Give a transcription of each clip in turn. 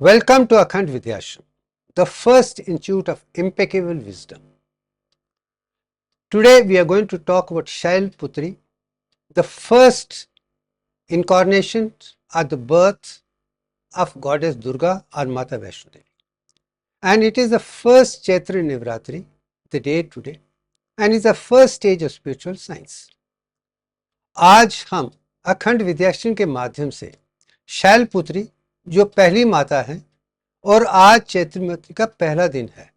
Welcome to Akhand Vidyashram, the first institute of impeccable wisdom. Today we are going to talk about Shailputri, the first incarnation at the birth of goddess Durga or Mata Vaishno Devi. And it is the first Chaitra Navratri, the day today, and is the first stage of spiritual science. आज हम अखंड विद्याश्रम के माध्यम से शैलपुत्री जो पहली माता है और आज चैत्र नवरात्रि का पहला दिन है,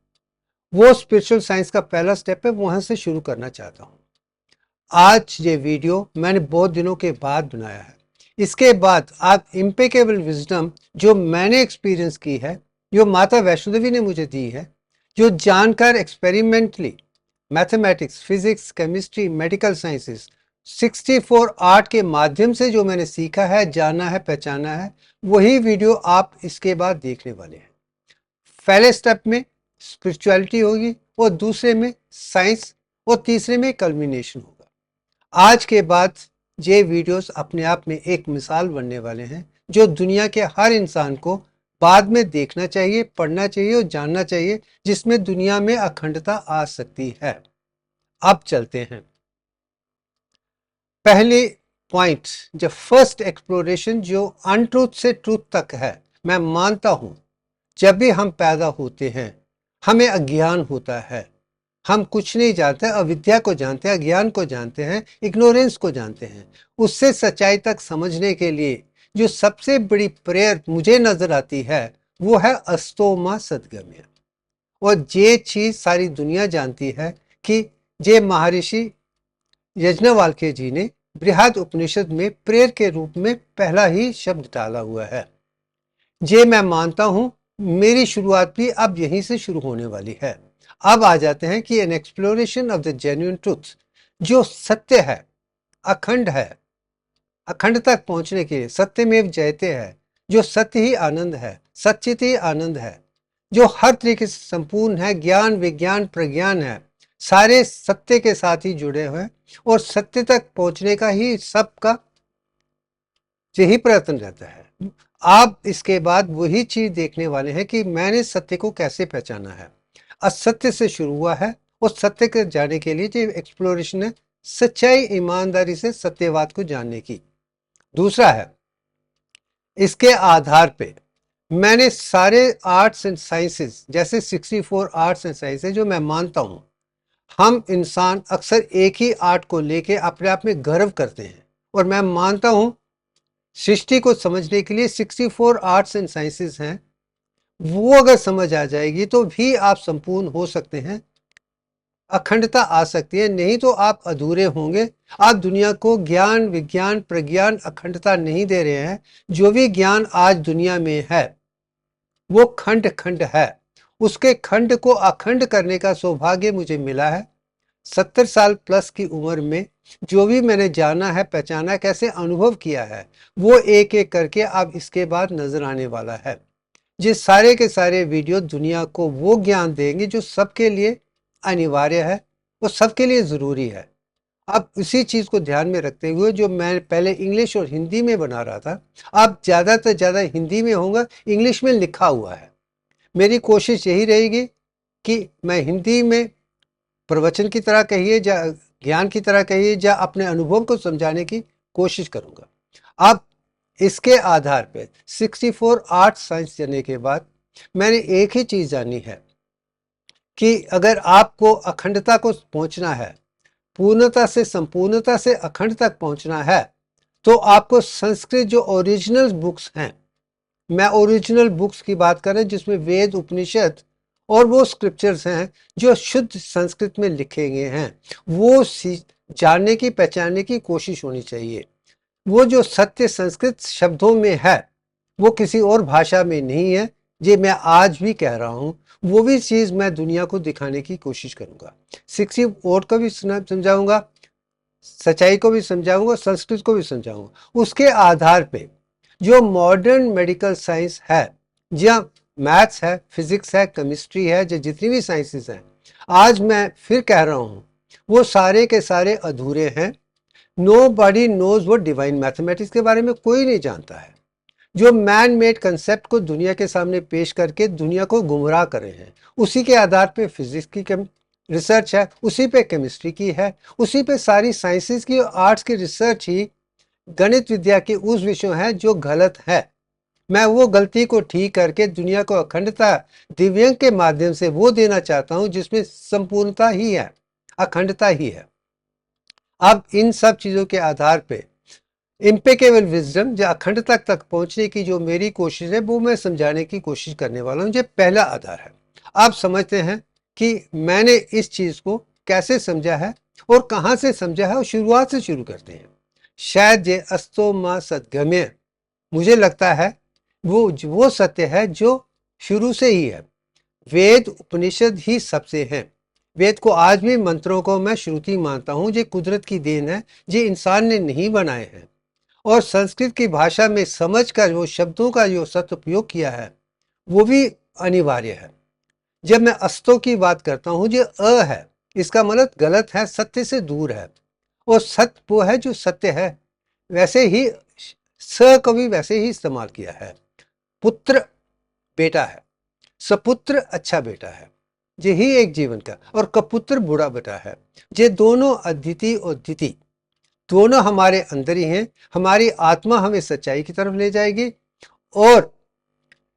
वो स्पिरिचुअल साइंस का पहला स्टेप है, वहां से शुरू करना चाहता हूं। आज ये वीडियो मैंने बहुत दिनों के बाद बनाया है। इसके बाद आप इम्पेकेबल विजडम जो मैंने एक्सपीरियंस की है, जो माता वैष्णो देवी ने मुझे दी है, जो जानकर experimentally mathematics, physics, chemistry, medical sciences 64 art के माध्यम से जो मैंने सीखा है, जाना है, पहचाना है, वही वीडियो आप इसके बाद देखने वाले हैं। पहले स्टेप में स्पिरिचुअलिटी होगी और दूसरे में साइंस और तीसरे में कल्मिनेशन होगा। आज के बाद ये वीडियोस अपने आप में एक मिसाल बनने वाले हैं जो दुनिया के हर इंसान को बाद में देखना चाहिए, पढ़ना चाहिए और जानना चाहिए, जिसमें दुनिया में अखंडता आ सकती है। अब चलते हैं पहले पॉइंट, जो फर्स्ट एक्सप्लोरेशन जो अनट्रूथ से ट्रूथ तक है। मैं मानता हूं जब भी हम पैदा होते हैं हमें अज्ञान होता है, हम कुछ नहीं जानते, अविद्या को जानते हैं, अज्ञान को जानते हैं, इग्नोरेंस को जानते हैं। उससे सच्चाई तक समझने के लिए जो सबसे बड़ी प्रेयर मुझे नजर आती है वो है अस्तो मा सद्गम्य। और ये चीज सारी दुनिया जानती है कि जे महर्षि यज्ञवल्क्य जी ने बृहद उपनिषद में प्रेयर के रूप में पहला ही शब्द डाला हुआ है। ये मैं मानता हूं, मेरी शुरुआत भी अब यहीं से शुरू होने वाली है। अब आ जाते हैं कि an exploration of the genuine truth, जो सत्य है, अखंड है, अखंड तक पहुंचने के लिए सत्यमेव जयते है, जो सत्य ही आनंद है, सच्चित ही आनंद है, जो हर तरीके से संपूर्ण है, ज्ञान, विज्ञान, प्रज्ञान है, सारे सत्य के साथ ही जुड़े हुए और सत्य तक पहुंचने का ही सबका यही प्रयत्न रहता है। आप इसके बाद वही चीज देखने वाले हैं कि मैंने सत्य को कैसे पहचाना है। असत्य से शुरू हुआ है और सत्य के जाने के लिए जो एक्सप्लोरेशन है, सच्चाई, ईमानदारी से सत्यवाद को जानने की। दूसरा है, इसके आधार पे मैंने सारे आर्ट्स एंड साइंसेस, जैसे 64 आर्ट्स एंड साइंसेस जो मैं मानता हूं, हम इंसान अक्सर एक ही आर्ट को लेके अपने आप में गर्व करते हैं। और मैं मानता हूं सृष्टि को समझने के लिए 64 आर्ट्स एंड साइंसेस हैं, वो अगर समझ आ जाएगी तो भी आप संपूर्ण हो सकते हैं, अखंडता आ सकती है। नहीं तो आप अधूरे होंगे। आप दुनिया को ज्ञान, विज्ञान, प्रज्ञान, अखंडता नहीं दे रहे हैं। जो भी ज्ञान आज दुनिया में है वो खंड खंड है। उसके खंड को अखंड करने का सौभाग्य मुझे मिला है। 70 साल प्लस की उम्र में जो भी मैंने जाना है, पहचाना, कैसे अनुभव किया है, वो एक एक करके अब इसके बाद नजर आने वाला है। जिस सारे के सारे वीडियो दुनिया को वो ज्ञान देंगे जो सबके लिए अनिवार्य है, वो सबके लिए जरूरी है। अब इसी चीज को ध्यान में रखते हुए जो मैं पहले इंग्लिश और हिंदी में बना रहा था, अब ज्यादा से ज्यादा हिंदी में होगा, इंग्लिश में लिखा हुआ है। मेरी कोशिश यही रहेगी कि मैं हिंदी में प्रवचन की तरह कहिए, या ज्ञान की तरह कहिए, या अपने अनुभव को समझाने की कोशिश करूंगा। अब इसके आधार पे 64 आर्ट साइंस जानने के बाद मैंने एक ही चीज जानी है कि अगर आपको अखंडता को पहुंचना है, पूर्णता से संपूर्णता से अखंड तक पहुंचना है, तो आपको संस्कृत जो ओरिजिनल बुक्स हैं, मैं ओरिजिनल बुक्स की बात कर रहा हूं जिसमें वेद, उपनिषद और वो स्क्रिप्चर्स हैं जो शुद्ध संस्कृत में लिखे गए हैं, वो जानने की, पहचानने की कोशिश होनी चाहिए। वो जो सत्य संस्कृत शब्दों में है वो किसी और भाषा में नहीं है। ये मैं आज भी कह रहा हूं, वो भी चीज मैं दुनिया को दिखाने की कोशिश करूंगा। 64 को भी समझाऊंगा, सच्चाई को भी समझाऊंगा, संस्कृत को भी समझाऊंगा। उसके आधार पे जो मॉडर्न मेडिकल साइंस है, जहाँ मैथ्स है, फिजिक्स है, केमिस्ट्री है, जो जितनी भी साइंसेस हैं, आज मैं फिर कह रहा हूं वो सारे के सारे अधूरे हैं। नो बॉडी नोज वो डिवाइन मैथमेटिक्स के बारे में कोई नहीं जानता है। जो मैन मेड कंसेप्ट को दुनिया के सामने पेश करके दुनिया को गुमराह कर रहे हैं। उसी के आधार पे फिजिक्स की रिसर्च है, उसी पे केमिस्ट्री की है, उसी पे सारी साइंसेस की और आर्ट्स की रिसर्च ही गणित विद्या के उस विषयों है जो गलत है। मैं वो गलती को ठीक करके दुनिया को अखंडता दिव्यांग के माध्यम से वो देना चाहता हूं जिसमें संपूर्णता ही है, अखंडता ही है। अब इन सब चीजों के आधार पे इम्पेकेबल विजडम, जो अखंडता तक पहुंचने की जो मेरी कोशिश है वो मैं समझाने की कोशिश करने वाला हूं। ये पहला आधार है। आप समझते हैं कि मैंने इस चीज को कैसे समझा है और कहां से समझा है, और शुरुआत से शुरू करते हैं। शायद ये अस्तो मां सद्गम्य, मुझे लगता है वो सत्य है जो शुरू से ही है। वेद उपनिषद ही सबसे हैं। वेद को आज भी मंत्रों को मैं श्रुति मानता हूं, जो कुदरत की देन है, जो इंसान ने नहीं बनाए हैं। और संस्कृत की भाषा में समझ कर वो शब्दों का जो सदुपयोग किया है वो भी अनिवार्य है। जब मैं अस्तों की बात करता हूं, जो अ है, इसका मतलब गलत है, सत्य से दूर है। और सत्य वो है जो सत्य है। वैसे ही स को भी वैसे ही इस्तेमाल किया है। पुत्र बेटा है, सपुत्र अच्छा बेटा है, यही एक जीवन का। और कपुत्र बुरा बेटा है। ये दोनों अद्वितीय और द्वितीय दोनों हमारे अंदर ही हैं। हमारी आत्मा हमें सच्चाई की तरफ ले जाएगी, और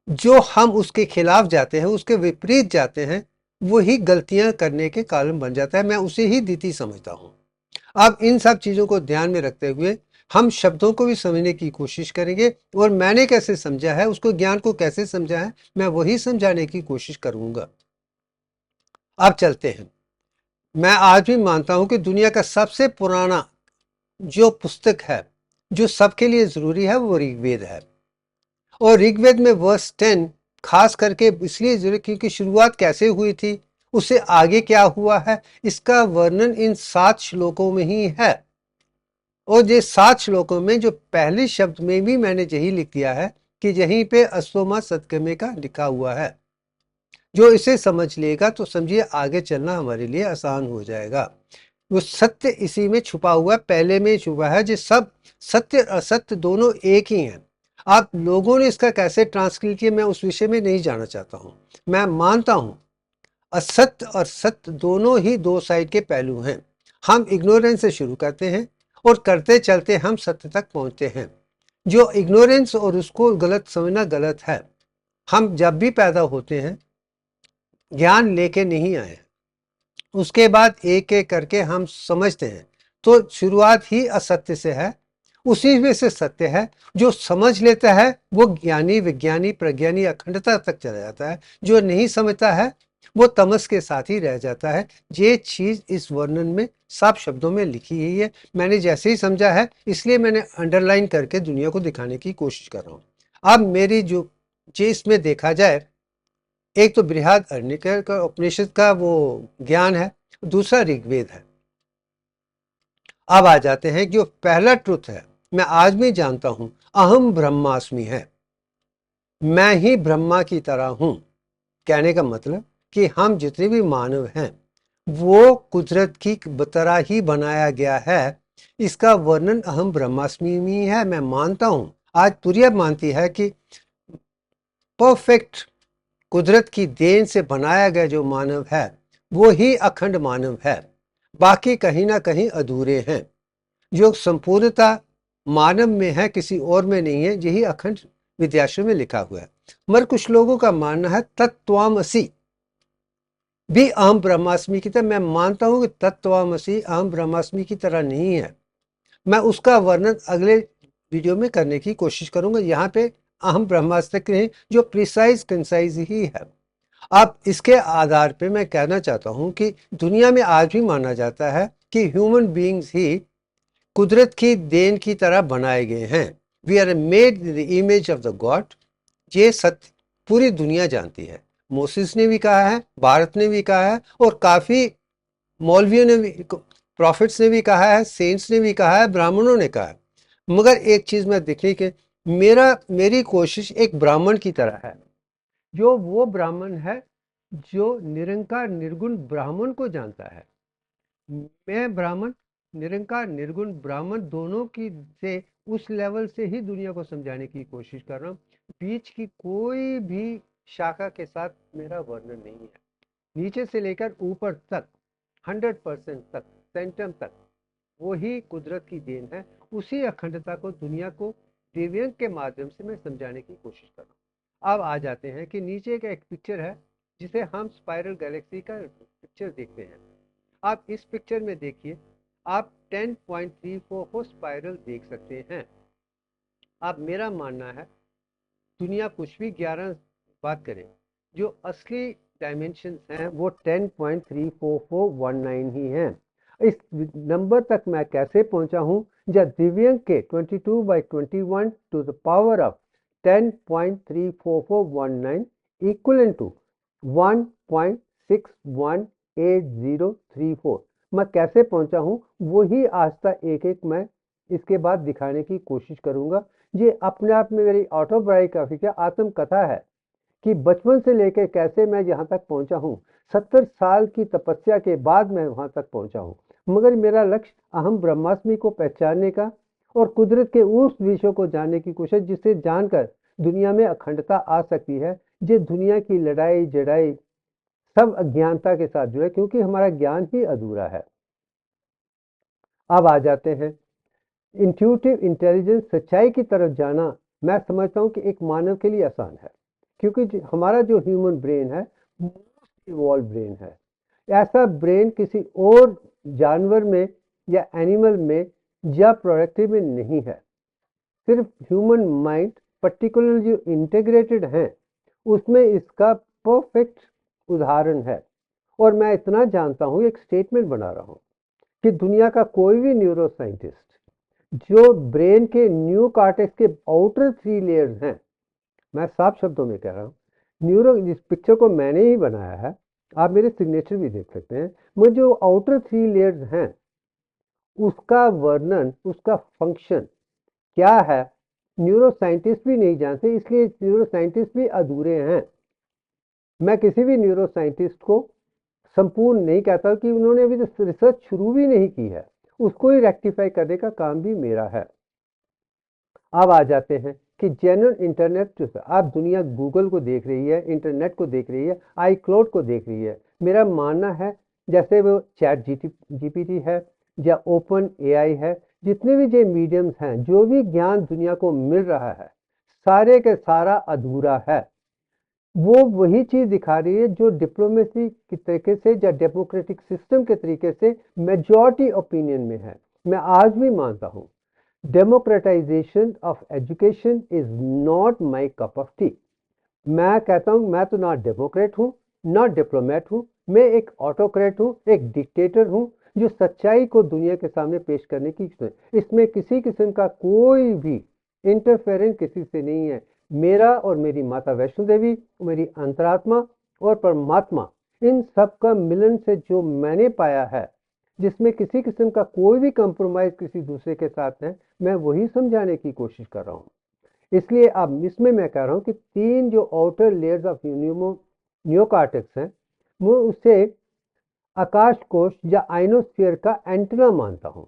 जो हम उसके खिलाफ जाते हैं, उसके विपरीत जाते हैं, वही गलतियां करने के कारण बन जाता है। मैं उसे ही द्वितीय समझता हूं। अब इन सब चीजों को ध्यान में रखते हुए हम शब्दों को भी समझने की कोशिश करेंगे, और मैंने कैसे समझा है, उसको ज्ञान को कैसे समझा है, मैं वही समझाने की कोशिश करूंगा। अब चलते हैं। मैं आज भी मानता हूं कि दुनिया का सबसे पुराना जो पुस्तक है जो सबके लिए जरूरी है वो ऋग्वेद है। और ऋग्वेद में वर्स 10 खास करके इसलिए जरूरी क्योंकि शुरुआत कैसे हुई थी, उससे आगे क्या हुआ है, इसका वर्णन इन 7 श्लोकों में ही है। और ये 7 श्लोकों में जो पहले शब्द में भी मैंने यही लिख दिया है कि यहीं पे अश्वमा सत्कर्मे का लिखा हुआ है। जो इसे समझ लेगा तो समझिए आगे चलना हमारे लिए आसान हो जाएगा। वो सत्य इसी में छुपा हुआ है, पहले में छुपा है। जो सब सत्य और असत्य दोनों एक ही हैं। आप लोगों ने इसका कैसे ट्रांसलेट किया, मैं उस विषय में नहीं जाना चाहता हूं। मैं मानता हूं असत्य और सत्य दोनों ही दो साइड के पहलू हैं। हम इग्नोरेंस से शुरू करते हैं और करते चलते हम सत्य तक पहुंचते हैं। जो इग्नोरेंस और उसको गलत समझना गलत है। हम जब भी पैदा होते हैं ज्ञान लेके नहीं आए, उसके बाद एक एक करके हम समझते हैं। तो शुरुआत ही असत्य से है, उसी में से सत्य है। जो समझ लेता है वो ज्ञानी, विज्ञानी, प्रज्ञानी, अखंडता तक चला जाता है। जो नहीं समझता है वो तमस के साथ ही रह जाता है। ये चीज इस वर्णन में साफ शब्दों में लिखी हुई है। मैंने जैसे ही समझा है इसलिए मैंने अंडरलाइन करके दुनिया को दिखाने की कोशिश कर रहा हूं। अब मेरी जो इसमें देखा जाए, एक तो बृहदारण्यक का उपनिषद का वो ज्ञान है, दूसरा ऋग्वेद है। अब आ जाते हैं जो पहला ट्रुथ है, मैं आज भी जानता हूं, अहम ब्रह्मास्मि है। मैं ही ब्रह्मा की तरह हूं। कहने का मतलब कि हम जितने भी मानव हैं वो कुदरत की तरह ही बनाया गया है। इसका वर्णन अहम ब्रह्मास्मि में है। मैं मानता हूं, आज तुरिया मानती है कि परफेक्ट कुदरत की देन से बनाया गया जो मानव है वो ही अखंड मानव है। बाकी कहीं ना कहीं अधूरे हैं। जो संपूर्णता मानव में है, किसी और में नहीं है। यही अखंड विद्याश्रम में लिखा हुआ है। मगर कुछ लोगों का मानना है तत्त्वामसि भी अहम ब्रह्मास्मि की तरह। मैं मानता हूं कि तत्त्वामसि अहम ब्रह्मास्मि की तरह नहीं है। मैं उसका वर्णन अगले वीडियो में करने की कोशिश करूंगा। यहाँ पे अहम ब्रह्मास्त्र नहीं, जो प्रिसाइज कंसाइज ही है। अब इसके आधार पे मैं कहना चाहता हूं कि दुनिया में आज भी माना जाता है कि ह्यूमन बीइंग्स ही कुदरत की देन की तरह बनाए गए हैं। We are made in the image of the God. ये सत्य पूरी दुनिया जानती है। मोसेस ने भी कहा है, भारत ने भी कहा है, और काफी मौलवियों ने भी, प्रॉफिट्स ने भी कहा है, सेंट्स ने भी कहा है, ब्राह्मणों ने कहा है। मगर एक चीज मैं देखने के मेरी कोशिश एक ब्राह्मण की तरह है। जो वो ब्राह्मण है जो निरंकार निर्गुण ब्राह्मण को जानता है। मैं ब्राह्मण, निरंकार निर्गुण ब्राह्मण दोनों की से उस लेवल से ही दुनिया को समझाने की कोशिश कर रहा हूँ। बीच की कोई भी शाखा के साथ मेरा वर्णन नहीं है। नीचे से लेकर ऊपर तक 100% तक, सेंटम तक, वही कुदरत की देन है। उसी अखंडता को दुनिया को दिव्यांग के माध्यम से मैं समझाने की कोशिश कर रहा हूँ। अब आ जाते हैं कि नीचे का एक पिक्चर है जिसे हम स्पाइरल गैलेक्सी का पिक्चर देखते हैं। आप इस पिक्चर में देखिए, आप 10.34 को स्पाइरल देख सकते हैं। अब मेरा मानना है दुनिया कुछ भी 11 बात करें, जो असली डायमेंशन हैं वो 10.34419 ही हैं। इस नंबर तक मैं कैसे पहुंचा हूं? जब दिव्यांग के 22/21 to the power of 10.34419 equal to 1.618034 मैं कैसे पहुंचा हूं, वही आस्था एक एक मैं इसके बाद दिखाने की कोशिश करूंगा। ये अपने आप में मेरी ऑटोबायोग्राफी का आत्मकथा है कि बचपन से लेकर कैसे मैं यहाँ तक पहुंचा हूँ। 70 साल की तपस्या के बाद मैं वहां तक पहुंचा हूँ, मगर मेरा लक्ष्य अहम ब्रह्मास्मि को पहचानने का और कुदरत के उस विषयों को जानने की कोशिश, जिसे जानकर दुनिया में अखंडता आ सकती है। ये दुनिया की लड़ाई जड़ाई सब अज्ञानता के साथ जुड़े, क्योंकि हमारा ज्ञान ही अधूरा है। अब आ जाते हैं इंट्यूटिव इंटेलिजेंस, सच्चाई की तरफ जाना। मैं समझता हूं कि एक मानव के लिए आसान है, क्योंकि हमारा जो ह्यूमन ब्रेन है मोस्ट इवॉल्व ब्रेन है। ऐसा ब्रेन किसी और जानवर में या एनिमल में या प्रोडक्टिव में नहीं है। सिर्फ ह्यूमन माइंड पर्टिकुलर जो इंटीग्रेटेड है उसमें इसका परफेक्ट उदाहरण है। और मैं इतना जानता हूं, एक स्टेटमेंट बना रहा हूं कि दुनिया का कोई भी न्यूरो साइंटिस्ट जो ब्रेन के न्यू कॉर्टेक्स के आउटर 3 लेयर्स हैं, मैं साफ शब्दों में कह रहा हूं, न्यूरो, इस पिक्चर को मैंने ही बनाया है, आप मेरे सिग्नेचर भी देख सकते हैं, मुझे जो आउटर 3 लेयर्स हैं उसका वर्णन, उसका फंक्शन क्या है, न्यूरो साइंटिस्ट भी नहीं जानते। इसलिए न्यूरो साइंटिस्ट भी अधूरे हैं। मैं किसी भी न्यूरो साइंटिस्ट को संपूर्ण नहीं कहता कि उन्होंने अभी तो रिसर्च शुरू भी नहीं की है, उसको ही रेक्टिफाई करने का काम भी मेरा है। अब आ जाते हैं कि जनरल इंटरनेट, जो आप दुनिया गूगल को देख रही है, इंटरनेट को देख रही है, आई क्लाउड को देख रही है। मेरा मानना है जैसे वो चैट जीपीटी है या ओपन एआई है, जितने भी जो मीडियम्स हैं, जो भी ज्ञान दुनिया को मिल रहा है, सारे के सारा अधूरा है। वो वही चीज दिखा रही है जो डिप्लोमेसी के तरीके से या डेमोक्रेटिक सिस्टम के तरीके से मेजॉरिटी ओपिनियन में है। मैं आज भी मानता हूं democratisation of education is not my cup of T. मैं कहता हूं मैं तो ना डेमोक्रेट हूं ना डिप्लोमेट हूं, मैं एक ऑटोक्रेट हूं, एक डिक्टेटर हूं, जो सच्चाई को दुनिया के सामने पेश करने की, इसमें किसी किस्म का कोई भी इंटरफेरेंस किसी से नहीं है। मेरा और मेरी माता वैष्णो देवी, मेरी अंतरात्मा और परमात्मा, इन सब का मिलन से जो मैंने पाया है, जिसमें किसी किस्म का कोई भी कंप्रोमाइज किसी दूसरे के साथ है, मैं वही समझाने की कोशिश कर रहा हूं। इसलिए अब इसमें मैं कह रहा हूं कि 3 जो आउटर लेयर्स ऑफ न्यूकॉर्टेक्स हैं, वो उसे आकाश कोश या आइनोस्फीयर का एंटीना मानता हूं।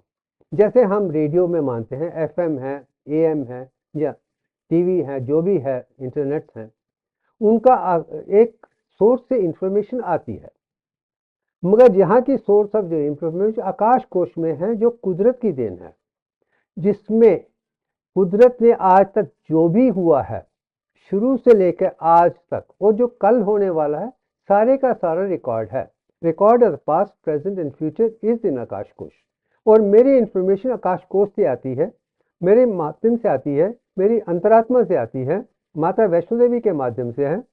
जैसे हम रेडियो में मानते हैं, एफएम है, एएम है या टीवी है, जो भी है, इंटरनेट है, उनका एक सोर्स से इंफॉर्मेशन आती है। मगर यहाँ की सोर्स ऑफ जो इंफॉर्मेशन आकाश कोश में है, जो कुदरत की देन है, जिसमें कुदरत ने आज तक जो भी हुआ है शुरू से लेकर आज तक, और जो कल होने वाला है, सारे का सारा रिकॉर्ड है। Record of past present and future is in akash kosh. और मेरी इंफॉर्मेशन आकाश कोश से आती है, मेरे माध्यम से आती है, मेरी अंतरात्मा से आती है, माता वैष्णो देवी के माध्यम से है,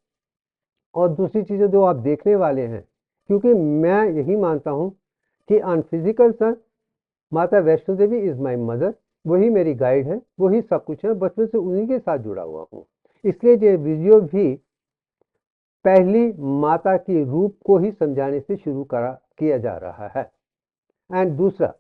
और दूसरी चीजें जो आप देखने वाले हैं। क्योंकि मैं यही मानता हूं कि ऑन फिजिकल सन माता Vaishno Devi is my mother, वही मेरी गाइड है, वही सब कुछ है, बचपन से उन्हीं के साथ जुड़ा हुआ हूँ। इसलिए ये वीडियो भी पहली माता की रूप को ही समझाने से शुरू किया जा रहा है। एंड दूसरा,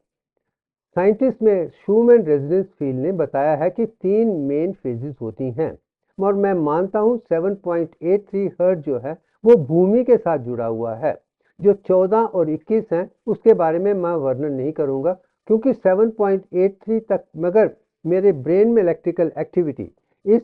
साइंटिस्ट में शूमैन रेजोनेंस फील्ड ने बताया है कि 3 मेन फेजेस होती हैं, और मैं मानता हूं 7.83 हर्ट्ज जो है वो भूमि के साथ जुड़ा हुआ है। जो 14 और 21 हैं उसके बारे में मैं वर्णन नहीं करूंगा, क्योंकि 7.83 तक, मगर मेरे ब्रेन में इलेक्ट्रिकल एक्टिविटी इस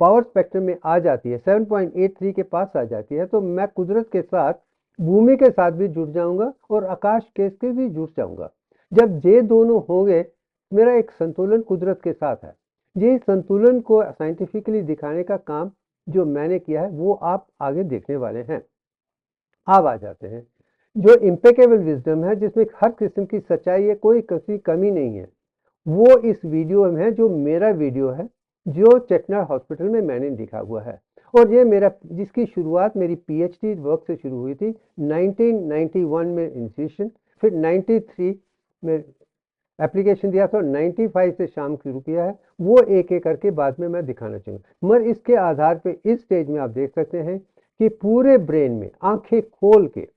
पावर स्पेक्ट्रम में आ जाती है, 7.83 के पास आ जाती है, तो मैं कुदरत के साथ, भूमि के साथ भी जुड़ जाऊंगा और आकाश के से भी जुड़ जाऊंगा। जब ये दोनों होंगे, मेरा एक संतुलन कुदरत के साथ है। ये संतुलन को साइंटिफिकली दिखाने का काम जो मैंने किया है वो आप आगे देखने वाले हैं। अब आ जाते हैं जो इम्पेकेबल विजडम है, जिसमें हर किस्म की सच्चाई है, कोई किसी कमी नहीं है, वो इस वीडियो में है, जो मेरा वीडियो है, जो चेटनाड हॉस्पिटल में मैंने लिखा हुआ है। और ये मेरा, जिसकी शुरुआत मेरी पीएचडी वर्क से शुरू हुई थी 1991 में इनिशिएशन, फिर 93 में एप्लीकेशन दिया था और 95 से शाम शुरू किया है। वो एक एक करके बाद में मैं दिखाना चाहूँगा, मगर इसके आधार पे इस स्टेज में आप देख सकते हैं कि पूरे ब्रेन में आंखें खोल के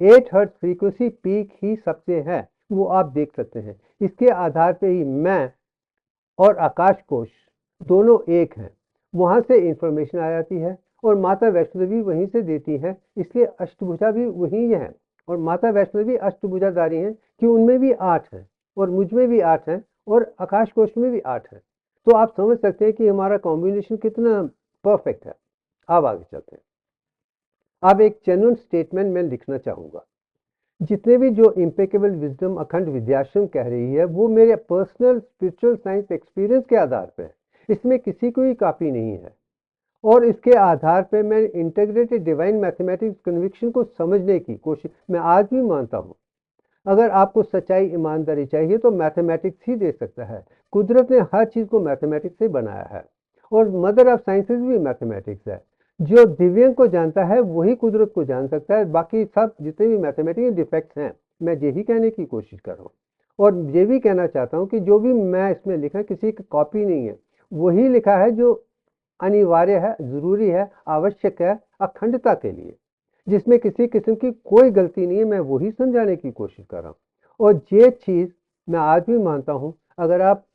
8 हर्ट्ज फ्रीक्वेंसी पीक ही सबसे है, वो आप देख सकते हैं। इसके आधार पे ही मैं और आकाश कोश दोनों एक हैं, वहाँ से इंफॉर्मेशन आ जाती है और माता वैष्णो देवी वहीं से देती हैं, इसलिए अष्टभुजा भी वही है। और माता वैष्णो देवी अष्टभुजाधारी हैं कि उनमें भी 8 हैं और मुझ में भी 8 हैं और आकाश कोश में भी 8 हैं। तो आप समझ सकते हैं कि हमारा कॉम्बिनेशन कितना परफेक्ट है। अब आगे चलते हैं। अब एक जेन्युइन स्टेटमेंट मैं लिखना चाहूँगा। जितने भी जो इम्पेकेबल विजडम अखंड विद्याश्रम कह रही है, वो मेरे पर्सनल स्पिरिचुअल साइंस एक्सपीरियंस के आधार पे है, इसमें किसी को ही कॉपी नहीं है। और इसके आधार पे मैं इंटीग्रेटेड डिवाइन मैथमेटिक्स कन्विक्शन को समझने की कोशिश मैं आज भी मानता हूँ। अगर आपको सच्चाई ईमानदारी चाहिए तो मैथमेटिक्स ही दे सकता है। कुदरत ने हर चीज़ को मैथमेटिक्स से बनाया है और मदर ऑफ साइंसेज भी मैथमेटिक्स है। जो दिव्यांग को जानता है वही कुदरत को जान सकता है। बाकी सब जितने भी मैथमेटिकल डिफेक्ट्स हैं, मैं यही कहने की कोशिश कर रहा हूँ। और ये भी कहना चाहता हूँ कि जो भी मैं इसमें लिखा किसी की कॉपी नहीं है, वही लिखा है जो अनिवार्य है, ज़रूरी है, आवश्यक है अखंडता के लिए, जिसमें किसी किस्म की कोई गलती नहीं है। मैं वही समझाने की कोशिश कर रहा हूँ। और ये चीज़ मैं आज भी मानता हूँ। अगर आप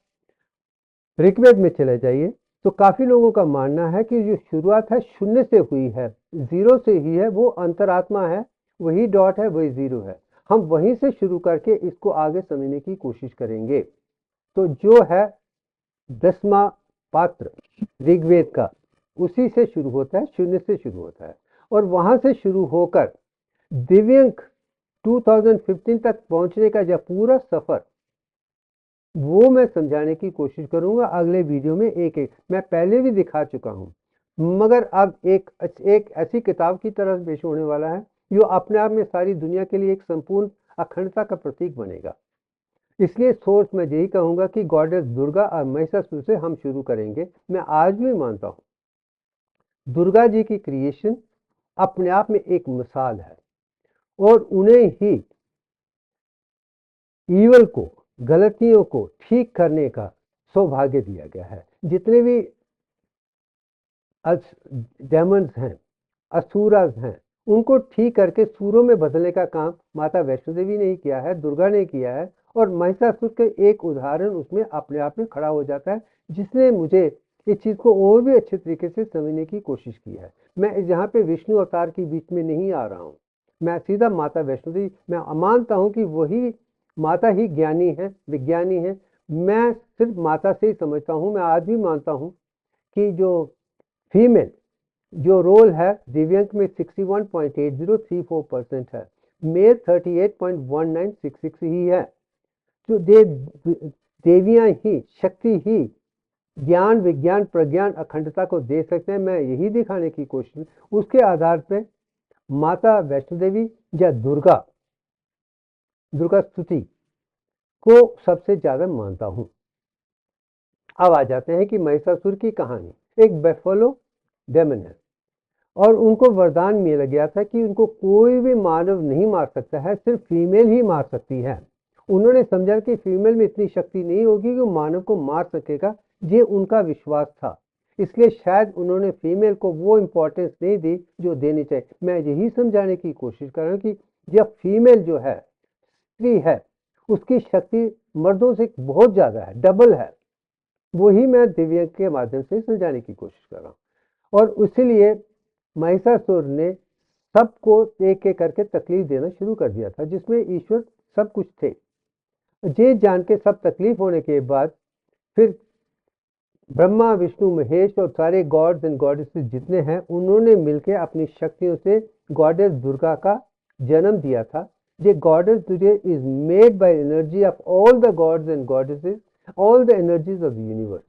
ऋग्वेद में चले जाइए तो काफ़ी लोगों का मानना है कि जो शुरुआत है शून्य से हुई है, ज़ीरो से ही है, वो अंतरात्मा है, वही डॉट है, वही ज़ीरो है। हम वहीं से शुरू करके इसको आगे समझने की कोशिश करेंगे। तो जो है 10वां पात्र ऋग्वेद का, उसी से शुरू होता है, शून्य से शुरू होता है और वहाँ से शुरू होकर दिव्यांग 2015 तक पहुँचने का जो पूरा सफ़र, वो मैं समझाने की कोशिश करूंगा अगले वीडियो में। एक एक मैं पहले भी दिखा चुका हूं, मगर अब एक ऐसी किताब की तरह पेश होने वाला है जो अपने आप में सारी दुनिया के लिए एक संपूर्ण अखंडता का प्रतीक बनेगा। इसलिए सोर्स मैं यही कहूंगा कि गॉडेस दुर्गा और महिषासुर से हम शुरू करेंगे। मैं आज भी मानता हूं दुर्गा जी की क्रिएशन अपने आप में एक मिसाल है और उन्हें ही ईवल को, गलतियों को ठीक करने का सौभाग्य दिया गया है। जितने भी डेमन्स हैं, असुरास हैं, उनको ठीक करके सूरों में बदलने का काम माता वैष्णो देवी ने ही किया है, दुर्गा ने किया है। और महिषासुर के एक उदाहरण उसमें अपने आप में खड़ा हो जाता है, जिसने मुझे इस चीज़ को और भी अच्छे तरीके से समझने की कोशिश की है। मैं यहाँ पे विष्णु अवतार के बीच में नहीं आ रहा हूँ, मैं सीधा माता वैष्णो देवी, मैं मानता हूँ कि वही माता ही ज्ञानी है, विज्ञानी है। मैं सिर्फ माता से ही समझता हूँ। मैं आज भी मानता हूँ कि जो फीमेल जो रोल है दिव्यांग में 61.8034% है, मेल 38.1966 ही है। तो देवियां ही, शक्ति ही ज्ञान, विज्ञान, प्रज्ञान, अखंडता को दे सकते हैं। मैं यही दिखाने की कोशिश, उसके आधार पे माता वैष्णो देवी या दुर्गा स्तुति को सबसे ज्यादा मानता हूं। अब आ जाते हैं कि महिषासुर की कहानी। एक बेफलो डेमन है और उनको वरदान मिल गया था कि उनको कोई भी मानव नहीं मार सकता है, सिर्फ फीमेल ही मार सकती है। उन्होंने समझा कि फीमेल में इतनी शक्ति नहीं होगी कि वो मानव को मार सकेगा, ये उनका विश्वास था। इसलिए शायद उन्होंने फीमेल को वो इंपॉर्टेंस नहीं दी जो देनी चाहिए। मैं यही समझाने की कोशिश कर रहा हूँ कि जब फीमेल जो है, स्त्री है, उसकी शक्ति मर्दों से बहुत ज्यादा है, डबल है। वही मैं दिव्य के माध्यम से समझाने की कोशिश कर रहा हूँ। और इसीलिए महिषासुर ने सबको एक एक करके तकलीफ देना शुरू कर दिया था, जिसमें ईश्वर सब कुछ थे। ये जान के सब तकलीफ होने के बाद फिर ब्रह्मा विष्णु महेश और सारे गॉड्स एंड गॉडेसेस जितने हैं उन्होंने मिलकर अपनी शक्तियों से गॉडेस दुर्गा का जन्म दिया था। ये goddess Durga is made by energy of all the gods and goddesses, all the energies of the universe,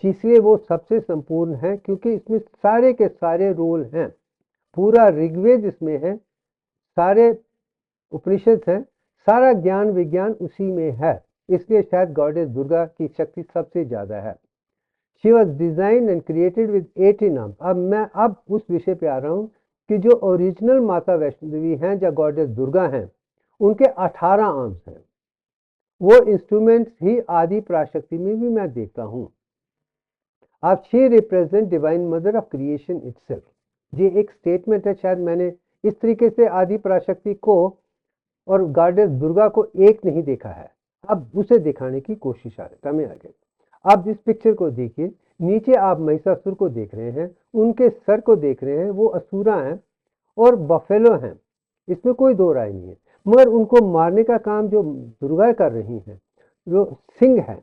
जिसलिए वो सबसे संपूर्ण है क्योंकि इसमें सारे के सारे रोल हैं। पूरा ऋग्वेद इसमें है, सारे उपनिषद हैं, सारा ज्ञान विज्ञान उसी में है, इसलिए शायद गॉडेस दुर्गा की शक्ति सबसे ज्यादा है। She was design and created with 18 arms. अब मैं उस विषय पे आ रहा हूँ कि जो ओरिजिनल माता वैष्णो देवी हैं या गॉडेस दुर्गा हैं उनके 18 आर्म्स हैं। वो इंस्ट्रूमेंट्स ही आदि पराशक्ति में भी मैं देखता हूँ। अब she represent divine mother of creation itself. ये एक स्टेटमेंट है, शायद मैंने इस तरीके से आदि पराशक्ति को और गॉडेस दुर्गा को एक नहीं देखा है। अब उसे दिखाने की कोशिश में आगे। आप इस पिक्चर को देखिए, नीचे आप महिषासुर को देख रहे हैं, उनके सर को देख रहे हैं, वो असुरा हैं और बफेलो हैं, इसमें कोई दो राय नहीं है। मगर उनको मारने का काम जो दुर्गा कर रही हैं, जो सिंह है,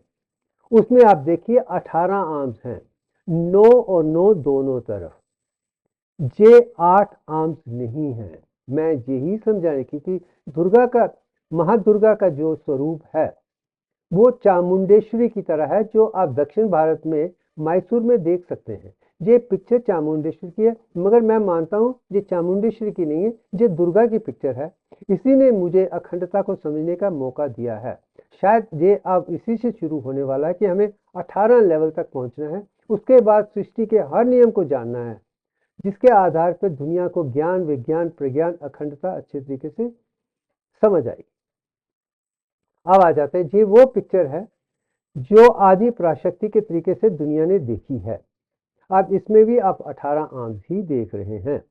उसमें आप देखिए 18 आर्म्स हैं, 9 और 9 दोनों तरफ। ये 8 आर्म्स नहीं है। मैं यही समझाने की थी, दुर्गा का, महादुर्गा का जो स्वरूप है वो चामुंडेश्वरी की तरह है, जो आप दक्षिण भारत में मैसूर में देख सकते हैं। ये पिक्चर चामुंडेश्वरी की है, मगर मैं मानता हूँ ये चामुंडेश्वरी की नहीं है, ये दुर्गा की पिक्चर है। इसी ने मुझे अखंडता को समझने का मौका दिया है। शायद ये अब इसी से शुरू होने वाला है कि हमें 18 लेवल तक पहुंचना है, उसके बाद सृष्टि के हर नियम को जानना है, जिसके आधार पर दुनिया को ज्ञान विज्ञान प्रज्ञान अखंडता अच्छे तरीके से समझ आएगी। अब आ जाते हैं, ये वो पिक्चर है जो आदि पराशक्ति के तरीके से दुनिया ने देखी है। अब इसमें भी आप 18 आर्म्स ही देख रहे हैं।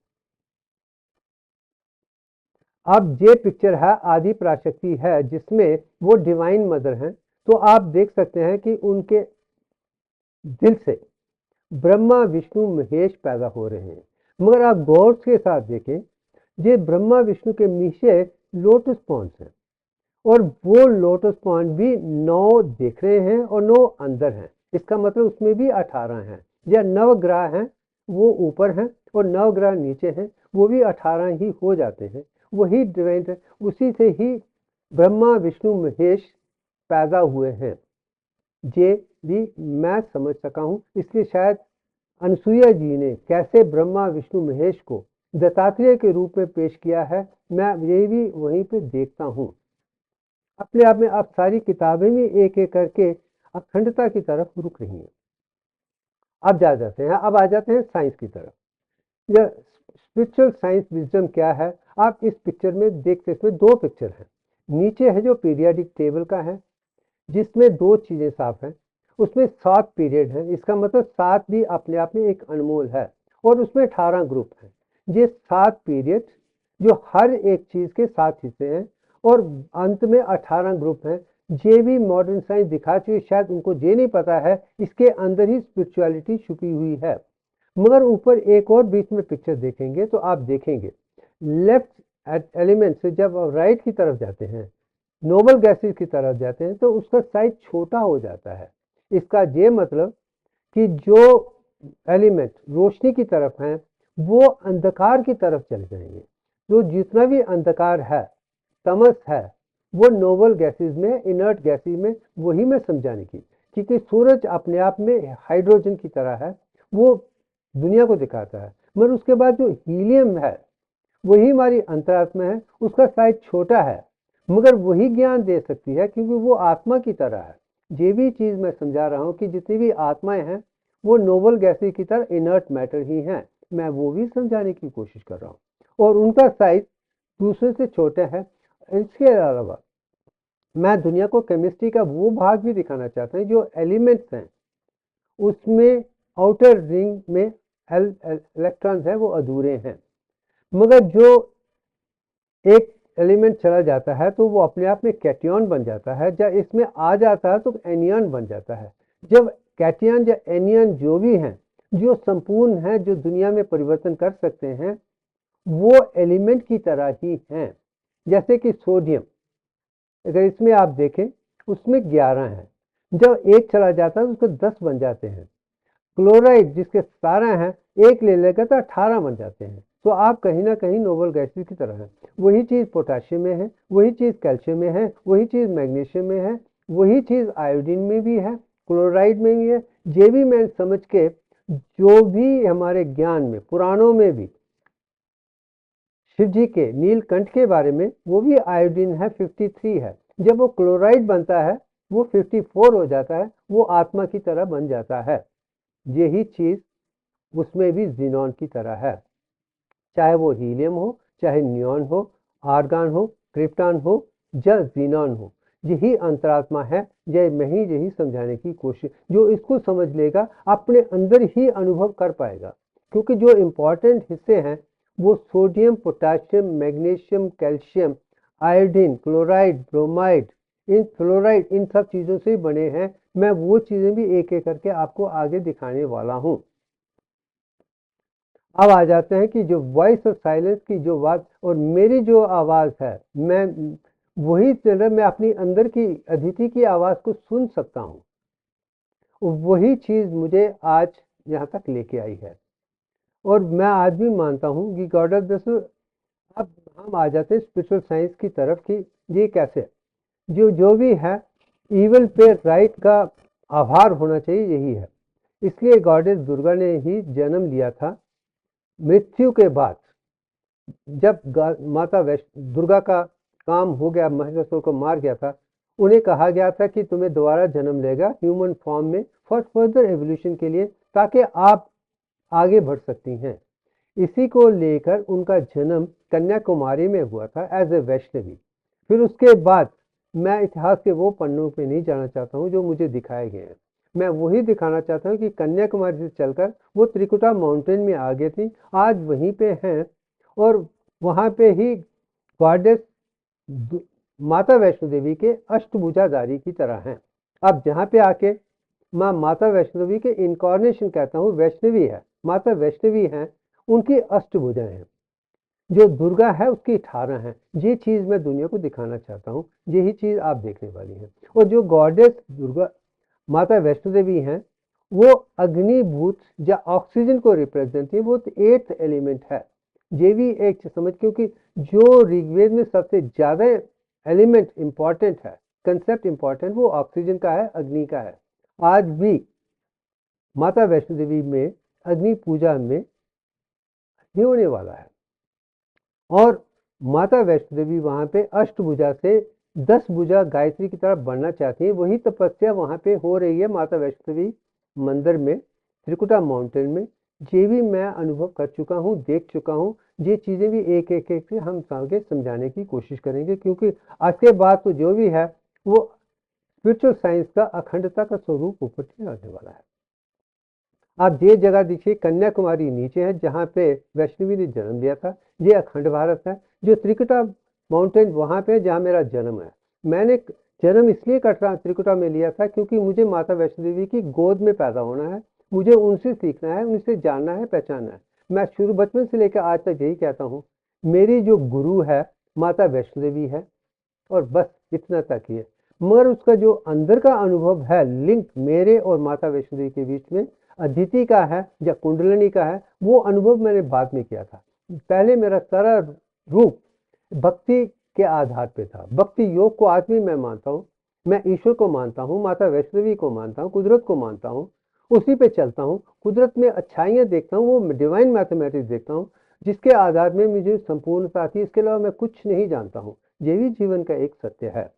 अब ये पिक्चर है आदि पराशक्ति है, जिसमें वो डिवाइन मदर हैं। तो आप देख सकते हैं कि उनके दिल से ब्रह्मा विष्णु महेश पैदा हो रहे हैं। मगर आप गौर के साथ देखें, ये ब्रह्मा विष्णु के नीचे लोटस पॉन्ड्स हैं और वो लोटस पॉइंट भी 9 दिख रहे हैं और 9 अंदर हैं। इसका मतलब उसमें भी 18 हैं, या नवग्रह हैं वो ऊपर हैं और नवग्रह नीचे हैं, वो भी 18 ही हो जाते हैं। वही डिवाइन है, उसी से ही ब्रह्मा विष्णु महेश पैदा हुए हैं। ये भी मैं समझ सका हूँ, इसलिए शायद अनसुईया जी ने कैसे ब्रह्मा विष्णु महेश को दत्तात्रेय के रूप में पेश किया है, मैं ये भी वहीं पे देखता हूँ। अपने आप में आप सारी किताबें भी एक एक करके अखंडता की तरफ रुक रही हैं। अब जाते हैं, अब आ जाते हैं साइंस की तरफ। यह स्पिरिचुअल साइंस विजडम क्या है, आप इस पिक्चर में देखते, इसमें 2 पिक्चर हैं। नीचे है जो पीरियडिक टेबल का है, जिसमें 2 चीजें साफ हैं। उसमें 7 पीरियड हैं, इसका मतलब 7 भी अपने आप में एक अनमोल है, और उसमें 18 ग्रुप हैं। ये 7 पीरियड जो हर एक चीज के 7 हिस्से हैं और अंत में 18 ग्रुप हैं। ये भी मॉडर्न साइंस दिखा चुकी, शायद उनको ये नहीं पता है इसके अंदर ही स्पिरिचुअलिटी छुपी हुई है। मगर ऊपर एक और बीच में पिक्चर देखेंगे तो आप देखेंगे लेफ्ट एलिमेंट से जब राइट की तरफ जाते हैं, नोबल गैसेस की तरफ जाते हैं, तो उसका साइज छोटा हो जाता है। इसका ये मतलब कि जो एलिमेंट रोशनी की तरफ हैं वो अंधकार की तरफ चले जाएंगे। जो जितना भी अंधकार है, तमस है, वो नोबल गैसेस में, इनर्ट गैसेस में, वही मैं समझाने की, क्योंकि सूरज अपने आप में हाइड्रोजन की तरह है, वो दुनिया को दिखाता है। मगर उसके बाद जो हीलियम है वही हमारी अंतरात्मा है, उसका साइज छोटा है, मगर वही ज्ञान दे सकती है क्योंकि वो आत्मा की तरह है। ये भी चीज मैं समझा रहा हूँ कि जितनी भी आत्माएं हैं वो नोबल गैसेस की तरह इनर्ट मैटर ही हैं, मैं वो भी समझाने की कोशिश कर रहा हूँ, और उनका साइज दूसरे से छोटा है। इसके अलावा मैं दुनिया को केमिस्ट्री का वो भाग भी दिखाना चाहता हूँ, जो एलिमेंट्स हैं उसमें आउटर रिंग में इलेक्ट्रॉन्स हैं वो अधूरे हैं, मगर जो एक एलिमेंट चला जाता है तो वो अपने आप में कैटियन बन जाता है, जब इसमें आ जाता है तो एनियन बन जाता है। जब कैटियन या एनियन जो भी हैं, जो संपूर्ण हैं, जो दुनिया में परिवर्तन कर सकते हैं, वो एलिमेंट की तरह ही हैं। जैसे कि सोडियम, अगर इसमें आप देखें उसमें 11 हैं, जब एक चला जाता है तो उसके 10 बन जाते हैं। क्लोराइड जिसके 17 हैं, एक ले लेगा तो 18 बन जाते हैं। तो आप कहीं ना कहीं नोबल गैसेस की तरह हैं। वही चीज़ पोटाशियम में है, वही चीज़ कैल्शियम में है, वही चीज़ मैग्नीशियम में है, वही चीज़ आयोडीन में भी है, क्लोराइड में भी है। ये भी मैं समझ के, जो भी हमारे ज्ञान में पुराणों में भी शिव जी के नीलकंठ के बारे में, वो भी आयोडीन है 53 है। जब वो क्लोराइड बनता है वो 54 हो जाता है, वो आत्मा की तरह बन जाता है। यही चीज़ उसमें भी जीनॉन की तरह है। चाहे वो हीलियम हो, चाहे नियॉन हो, आर्गन हो, क्रिप्टॉन हो या जीनॉन हो, यही अंतरात्मा है। मैं ही यही समझाने की कोशिश, जो इसको समझ लेगा अपने अंदर ही अनुभव कर पाएगा। क्योंकि जो इम्पोर्टेंट हिस्से हैं वो sodium, potassium, magnesium, calcium, iodine, chloride, bromide, इन फ्लोराइड, इन सब चीज़ों से बने हैं। मैं वो चीज़ें भी एक एक करके आपको आगे दिखाने वाला हूँ। अब आ जाते हैं कि जो वॉइस ऑफ साइलेंस की जो बात, और मेरी जो आवाज़ है, मैं वही तरह मैं अपनी अंदर की अदिति की आवाज़ को सुन सकता हूँ। वही चीज़ मुझे आज यहाँ तक लेके आई है। और मैं आज भी मानता हूँ कि गॉड ऑफ दस। अब हम आ जाते हैं स्पिरिचुअल साइंस की तरफ कि ये कैसे, जो जो भी है, इवल पे राइट का आभार होना चाहिए, यही है। इसलिए गॉडेस दुर्गा ने ही जन्म लिया था मृत्यु के बाद। जब माता दुर्गा का काम हो गया, महिषासुर को मार गया था, उन्हें कहा गया था कि तुम्हें दोबारा जन्म लेगा ह्यूमन फॉर्म में फॉर फर्दर एवोल्यूशन के लिए, ताकि आप आगे बढ़ सकती हैं। इसी को लेकर उनका जन्म कन्याकुमारी में हुआ था एज ए वैष्णवी। फिर उसके बाद मैं इतिहास के वो पन्नों पे नहीं जाना चाहता हूँ जो मुझे दिखाए गए हैं। मैं वही दिखाना चाहता हूँ कि कन्याकुमारी से चलकर वो त्रिकुटा माउंटेन में आ गई थी, आज वहीं पे हैं। और वहाँ पे ही गॉडेस माता वैष्णो देवी के अष्टभुजाधारी की तरह हैं। अब जहाँ पे आके माँ माता वैष्णो देवी के इनकॉर्नेशन कहता हूँ, वैष्णवी है, माता वैष्णवी हैं, उनकी अष्टभुजाएं हैं। जो दुर्गा है उसकी 18 हैं। ये चीज़ मैं दुनिया को दिखाना चाहता हूँ, यही चीज़ आप देखने वाली हैं। और जो गॉडेस दुर्गा माता वैष्णो देवी हैं, वो अग्निभूत या ऑक्सीजन को रिप्रेजेंट है, वो 8th एलिमेंट है। ये भी एक समझ, क्योंकि जो ऋग्वेद में सबसे ज़्यादा एलिमेंट इंपॉर्टेंट है, कंसेप्ट इंपॉर्टेंट, वो ऑक्सीजन का है, अग्नि का है। आज भी माता वैष्णो देवी में अग्नि पूजा में ही होने वाला है। और माता वैष्णो देवी वहाँ पे अष्टभुजा से 10 भुजा गायत्री की तरफ बढ़ना चाहती है। वही तपस्या वहाँ पे हो रही है माता वैष्णो देवी मंदिर में, त्रिकुटा माउंटेन में। ये भी मैं अनुभव कर चुका हूँ, देख चुका हूँ। ये चीज़ें भी एक एक एक से हम आगे समझाने की कोशिश करेंगे, क्योंकि आज के बाद तो जो भी है वो स्पिरिचुअल साइंस का अखंडता का स्वरूप ऊपर से आने वाला है। आप ये जगह देखिए, कन्याकुमारी नीचे है जहाँ पे वैष्णवी ने जन्म लिया था। ये अखंड भारत है। जो त्रिकुटा माउंटेन वहाँ पे जहाँ मेरा जन्म है, मैंने जन्म इसलिए कटरा त्रिकुटा में लिया था क्योंकि मुझे माता वैष्णो देवी की गोद में पैदा होना है। मुझे उनसे सीखना है, उनसे जानना है, पहचानना है। मैं शुरू बचपन से लेकर आज तक यही कहता हूँ, मेरी जो गुरु है माता वैष्णो देवी है, और बस इतना तक ही है। मगर उसका जो अंदर का अनुभव है, लिंक मेरे और माता वैष्णो देवी के बीच में अदिति का है या कुंडलिनी का है, वो अनुभव मैंने बाद में किया था। पहले मेरा सारा रूप भक्ति के आधार पे था। भक्ति योग को आज भी मैं मानता हूँ। मैं ईश्वर को मानता हूँ, माता वैष्णो देवी को मानता हूँ, कुदरत को मानता हूँ, उसी पे चलता हूँ। कुदरत में अच्छाइयाँ देखता हूँ, वो डिवाइन मैथमेटिक्स देखता हूँ, जिसके आधार में मुझे संपूर्णता आती है। इसके अलावा मैं कुछ नहीं जानता हूँ। ये भी जीवन का एक सत्य है।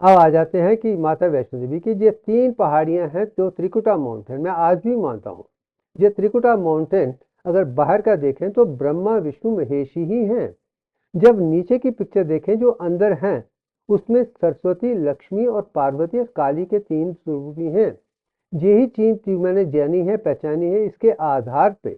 अब आ जाते हैं कि माता वैष्णो देवी की ये 3 पहाड़ियां हैं जो त्रिकुटा माउंटेन, मैं आज भी मानता हूँ। ये त्रिकुटा माउंटेन अगर बाहर का देखें तो ब्रह्मा विष्णु महेश ही हैं। जब नीचे की पिक्चर देखें जो अंदर हैं, उसमें सरस्वती, लक्ष्मी और पार्वती और काली के 3 स्वरूप ही हैं। यही चीज मैंने जानी है, पहचानी है। इसके आधार पे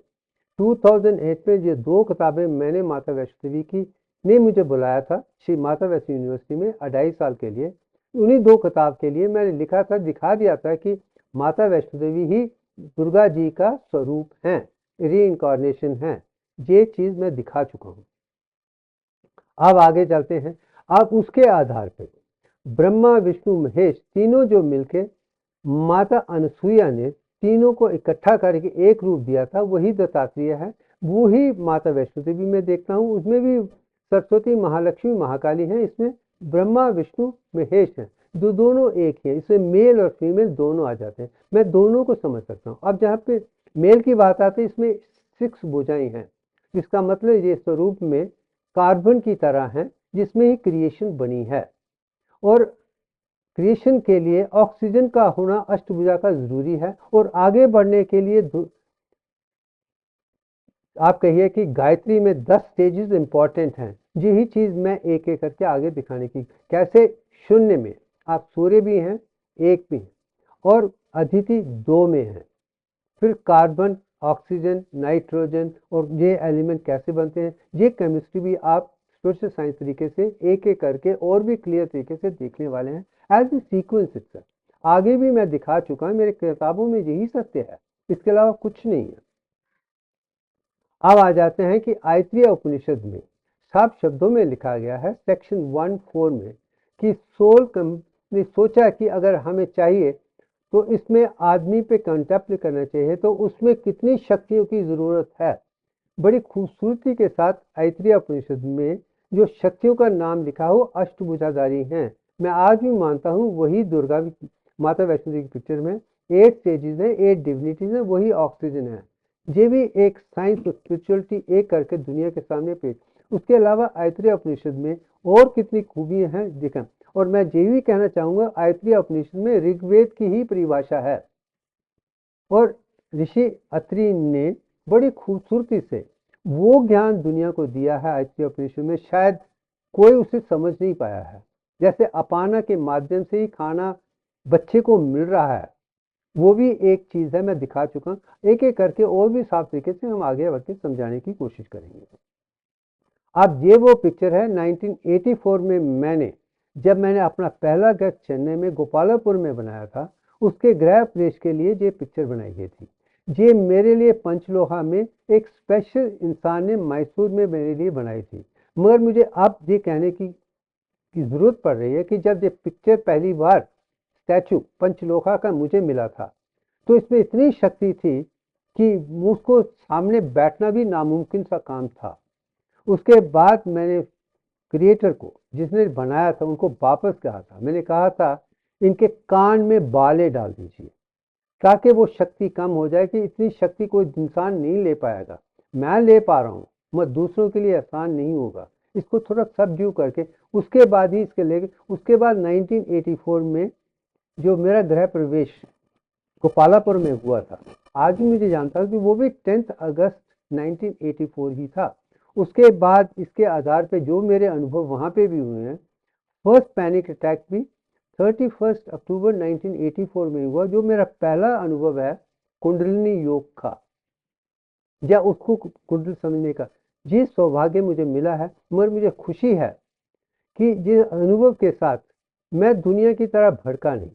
2008 में ये 2 किताबें मैंने माता वैष्णो देवी की ने मुझे बुलाया था श्री माता वैष्णो यूनिवर्सिटी में 2.5 साल के लिए। उन्हीं 2 किताब के लिए मैंने लिखा था, दिखा दिया था कि माता वैष्णो देवी ही दुर्गा जी का स्वरूप हैं, री इनकारनेशन है। ये चीज़ मैं दिखा चुका हूँ। अब आगे चलते हैं। अब उसके आधार पे ब्रह्मा विष्णु महेश तीनों जो मिलके माता अनसुईया ने तीनों को इकट्ठा करके एक रूप दिया था, वही दत्तात्रेय है। वो ही माता वैष्णो देवी में देखता हूँ, उसमें भी सरस्वती महालक्ष्मी महाकाली हैं, इसमें ब्रह्मा विष्णु महेश हैं, जो दोनों एक ही हैं। इसमें मेल और फीमेल दोनों आ जाते हैं, मैं दोनों को समझ सकता हूँ। अब जहाँ पे मेल की बात आती है, इसमें 6 भुजाएं हैं, जिसका मतलब ये स्वरूप में कार्बन की तरह है, जिसमें ही क्रिएशन बनी है। और क्रिएशन के लिए ऑक्सीजन का होना अष्टभुजा का जरूरी है। और आगे बढ़ने के लिए आप कहिए कि गायत्री में 10 स्टेजेस इंपॉर्टेंट हैं। यही चीज मैं एक एक करके आगे दिखाने की, कैसे शून्य में आप सूर्य भी हैं, एक भी हैं, और अदिति 2 में है, फिर कार्बन, ऑक्सीजन, नाइट्रोजन, और ये एलिमेंट कैसे बनते हैं, ये केमिस्ट्री भी आप सोशल साइंस तरीके से एक एक करके और भी क्लियर तरीके से देखने वाले हैं एज ए सीक्वेंस इट्सेल्फ। आगे भी मैं दिखा चुका हूं, मेरे किताबों में यही सत्य है, इसके अलावा कुछ नहीं है। अब आ जाते हैं कि आयत्रीय उपनिषद में साफ शब्दों में लिखा गया है सेक्शन 1.4 में कि सोल ने सोचा कि अगर हमें चाहिए तो इसमें आदमी पे कंटेप्ट करना चाहिए, तो उसमें कितनी शक्तियों की जरूरत है। बड़ी खूबसूरती के साथ आयत्रीय उपनिषद में जो शक्तियों का नाम लिखा हो अष्टभुजाधारी हैं। मैं आज भी मानता हूँ वही दुर्गा माता वैष्णो देवी की पिक्चर में 8 स्टेजेस हैं, 8 डिविनिटीज हैं, वही ऑक्सीजन है। ये भी एक साइंस और स्पिरिचुअलिटी एक करके दुनिया के सामने पेश। उसके अलावा आयत्रीय उपनिषद में और कितनी खूबियां हैं देखें। और मैं ये भी कहना चाहूंगा आयत्रीय उपनिषद में ऋग्वेद की ही परिभाषा है, और ऋषि अत्रि ने बड़ी खूबसूरती से वो ज्ञान दुनिया को दिया है आयत्रीय उपनिषद में, शायद कोई उसे समझ नहीं पाया है। जैसे अपाना के माध्यम से ही खाना बच्चे को मिल रहा है, वो भी एक चीज है, मैं दिखा चुका हूं। एक एक करके और भी साफ तरीके से हम आगे बढ़ के समझाने की कोशिश करेंगे। अब ये वो पिक्चर है 1984 में जब मैंने अपना पहला घर चेन्नई में गोपालपुर में बनाया था, उसके गृह प्रवेश के लिए ये पिक्चर बनाई गई थी। ये मेरे लिए पंचलोहा में एक स्पेशल इंसान ने मैसूर में मेरे लिए बनाई थी। मगर मुझे अब ये कहने की जरूरत पड़ रही है कि जब ये पिक्चर पहली बार स्टैचू पंचलोहा का मुझे मिला था, तो इसमें इतनी शक्ति थी कि उसको सामने बैठना भी नामुमकिन सा काम था। उसके बाद मैंने क्रिएटर को, जिसने बनाया था, उनको वापस कहा था, मैंने कहा था इनके कान में बाले डाल दीजिए ताकि वो शक्ति कम हो जाए, कि इतनी शक्ति कोई इंसान नहीं ले पाएगा, मैं ले पा रहा हूँ, मगर दूसरों के लिए आसान नहीं होगा, इसको थोड़ा सबड्यू करके उसके बाद ही इसके लेके। उसके बाद 1984 में जो मेरा गृह प्रवेश गोपालापुर में हुआ था, आज भी मुझे जानता हूँ कि वो भी 10 अगस्त 1984 ही था। उसके बाद इसके आधार पे जो मेरे अनुभव वहाँ पे भी हुए हैं, फर्स्ट पैनिक अटैक भी 31 अक्टूबर 1984 में हुआ, जो मेरा पहला अनुभव है कुंडलिनी योग का, या उसको कुंडल समझने का। ये सौभाग्य मुझे मिला है, मगर मुझे खुशी है कि ये अनुभव के साथ मैं दुनिया की तरह भड़का नहीं,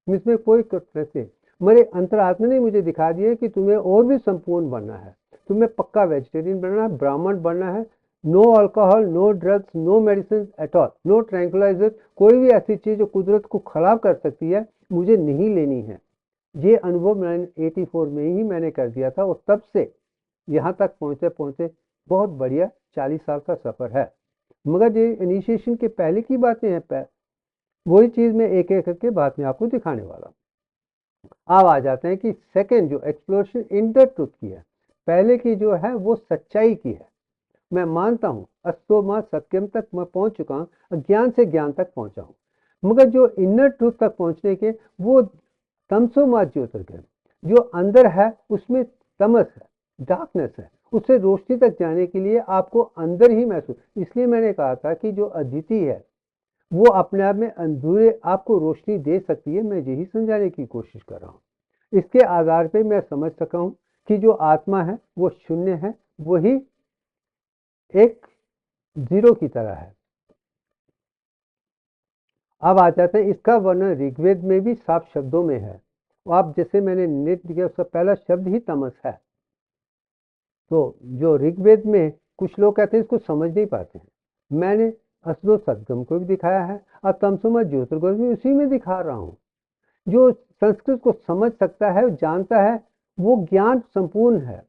इसमें कोई कैसे मेरे अंतरात्मा ने मुझे दिखा दिया कि तुम्हें और भी संपूर्ण बनना है, तुम्हें पक्का वेजिटेरियन बनना है, ब्राह्मण बनना है, no alcohol, no drugs, no medicine at all, no tranquilizer, कोई भी ऐसी चीज जो कुदरत को खराब कर सकती है मुझे नहीं लेनी है। ये अनुभव मैंने 84 में ही मैंने कर दिया था, और तब से यहाँ तक पहुँचे पहुँचे बहुत बढ़िया 40 साल का सफर है। मगर ये इनिशिएशन के पहले की बातें हैं, वही चीज मैं एक एक करके बाद में आपको दिखाने वाला हूँ। अब आ जाते हैं कि सेकंड जो एक्सप्लोरेशन इंटर ट्रुथ की है, पहले की जो है वो सच्चाई की है। मैं मानता हूँ अस्तो मा सत्यम तक मैं पहुंच चुका हूँ, अज्ञान से ज्ञान तक पहुंचा हूँ, मगर जो इनर ट्रूथ तक पहुंचने के वो तमसो मा ज्योतिर्गम, जो अंदर है उसमें तमस है, डार्कनेस है, उससे रोशनी तक जाने के लिए आपको अंदर ही महसूस। इसलिए मैंने कहा था कि जो अदिति है वो अपने आप में अंधेरे आपको रोशनी दे सकती है, मैं यही समझाने की कोशिश कर रहा हूँ। इसके आधार पे मैं समझ सका हूँ कि जो आत्मा है वो शून्य है, वही एक जीरो की तरह है। अब आ जाते हैं, इसका वर्णन ऋग्वेद में भी साफ शब्दों में है। आप जैसे मैंने नृत्य किया, उसका पहला शब्द ही तमस है। तो जो ऋग्वेद में कुछ लोग कहते हैं इसको समझ नहीं पाते हैं, मैंने असलो सदगम को भी दिखाया है और तमसोमा ज्योतिर्गमय भी उसी में दिखा रहा हूँ। जो संस्कृत को समझ सकता है, जानता है, वो ज्ञान संपूर्ण है।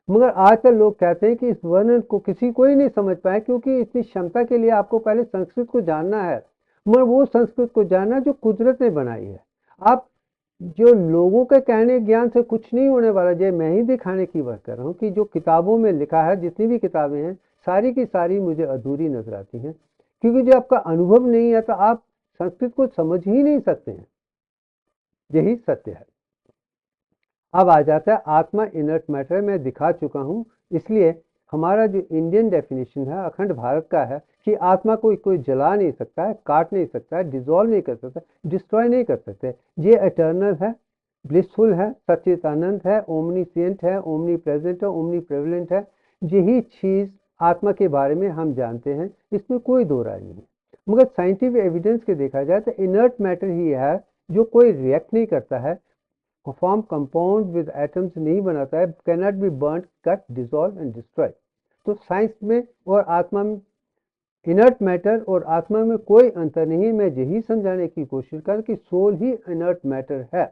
मगर आजकल लोग कहते हैं कि इस वर्णन को किसी को ही नहीं समझ पाए, क्योंकि इतनी क्षमता के लिए आपको पहले संस्कृत को जानना है, मगर वो संस्कृत को जानना जो कुदरत ने बनाई है। आप जो लोगों के कहने ज्ञान से कुछ नहीं होने वाला, जो मैं ही दिखाने की बात कर रहा हूँ कि जो किताबों में लिखा है, जितनी भी किताबें हैं सारी की सारी मुझे अधूरी नजर आती हैं, क्योंकि जो आपका अनुभव नहीं है तो आप संस्कृत को समझ ही नहीं सकते हैं। यही सत्य है। अब आ जाता है आत्मा इनर्ट मैटर, मैं दिखा चुका हूं, इसलिए हमारा जो इंडियन डेफिनेशन है अखंड भारत का है कि आत्मा को कोई जला नहीं सकता है, काट नहीं सकता है, डिसॉल्व नहीं कर सकता, डिस्ट्रॉय नहीं कर सकते। ये एटर्नल है, ब्लिसफुल है, सच्चिदानंद है, ओमनीसिएंट है, ओमनी प्रेजेंट है, ओमनी प्रेवलेंट है। यही चीज आत्मा के बारे में हम जानते हैं, इसमें कोई दो राय नहीं है। मगर साइंटिफिक एविडेंस के देखा जाए तो इनर्ट मैटर ही है, जो कोई रिएक्ट नहीं करता है, फॉर्म कंपाउंड विद एटम्स नहीं बनाता है, can not be burn, cut, dissolve and destroy. तो साइंस में और आत्मा में, इनर्ट मैटर और आत्मा में कोई अंतर नहीं। मैं यही समझाने की कोशिश कर कि सोल ही इनर्ट मैटर है,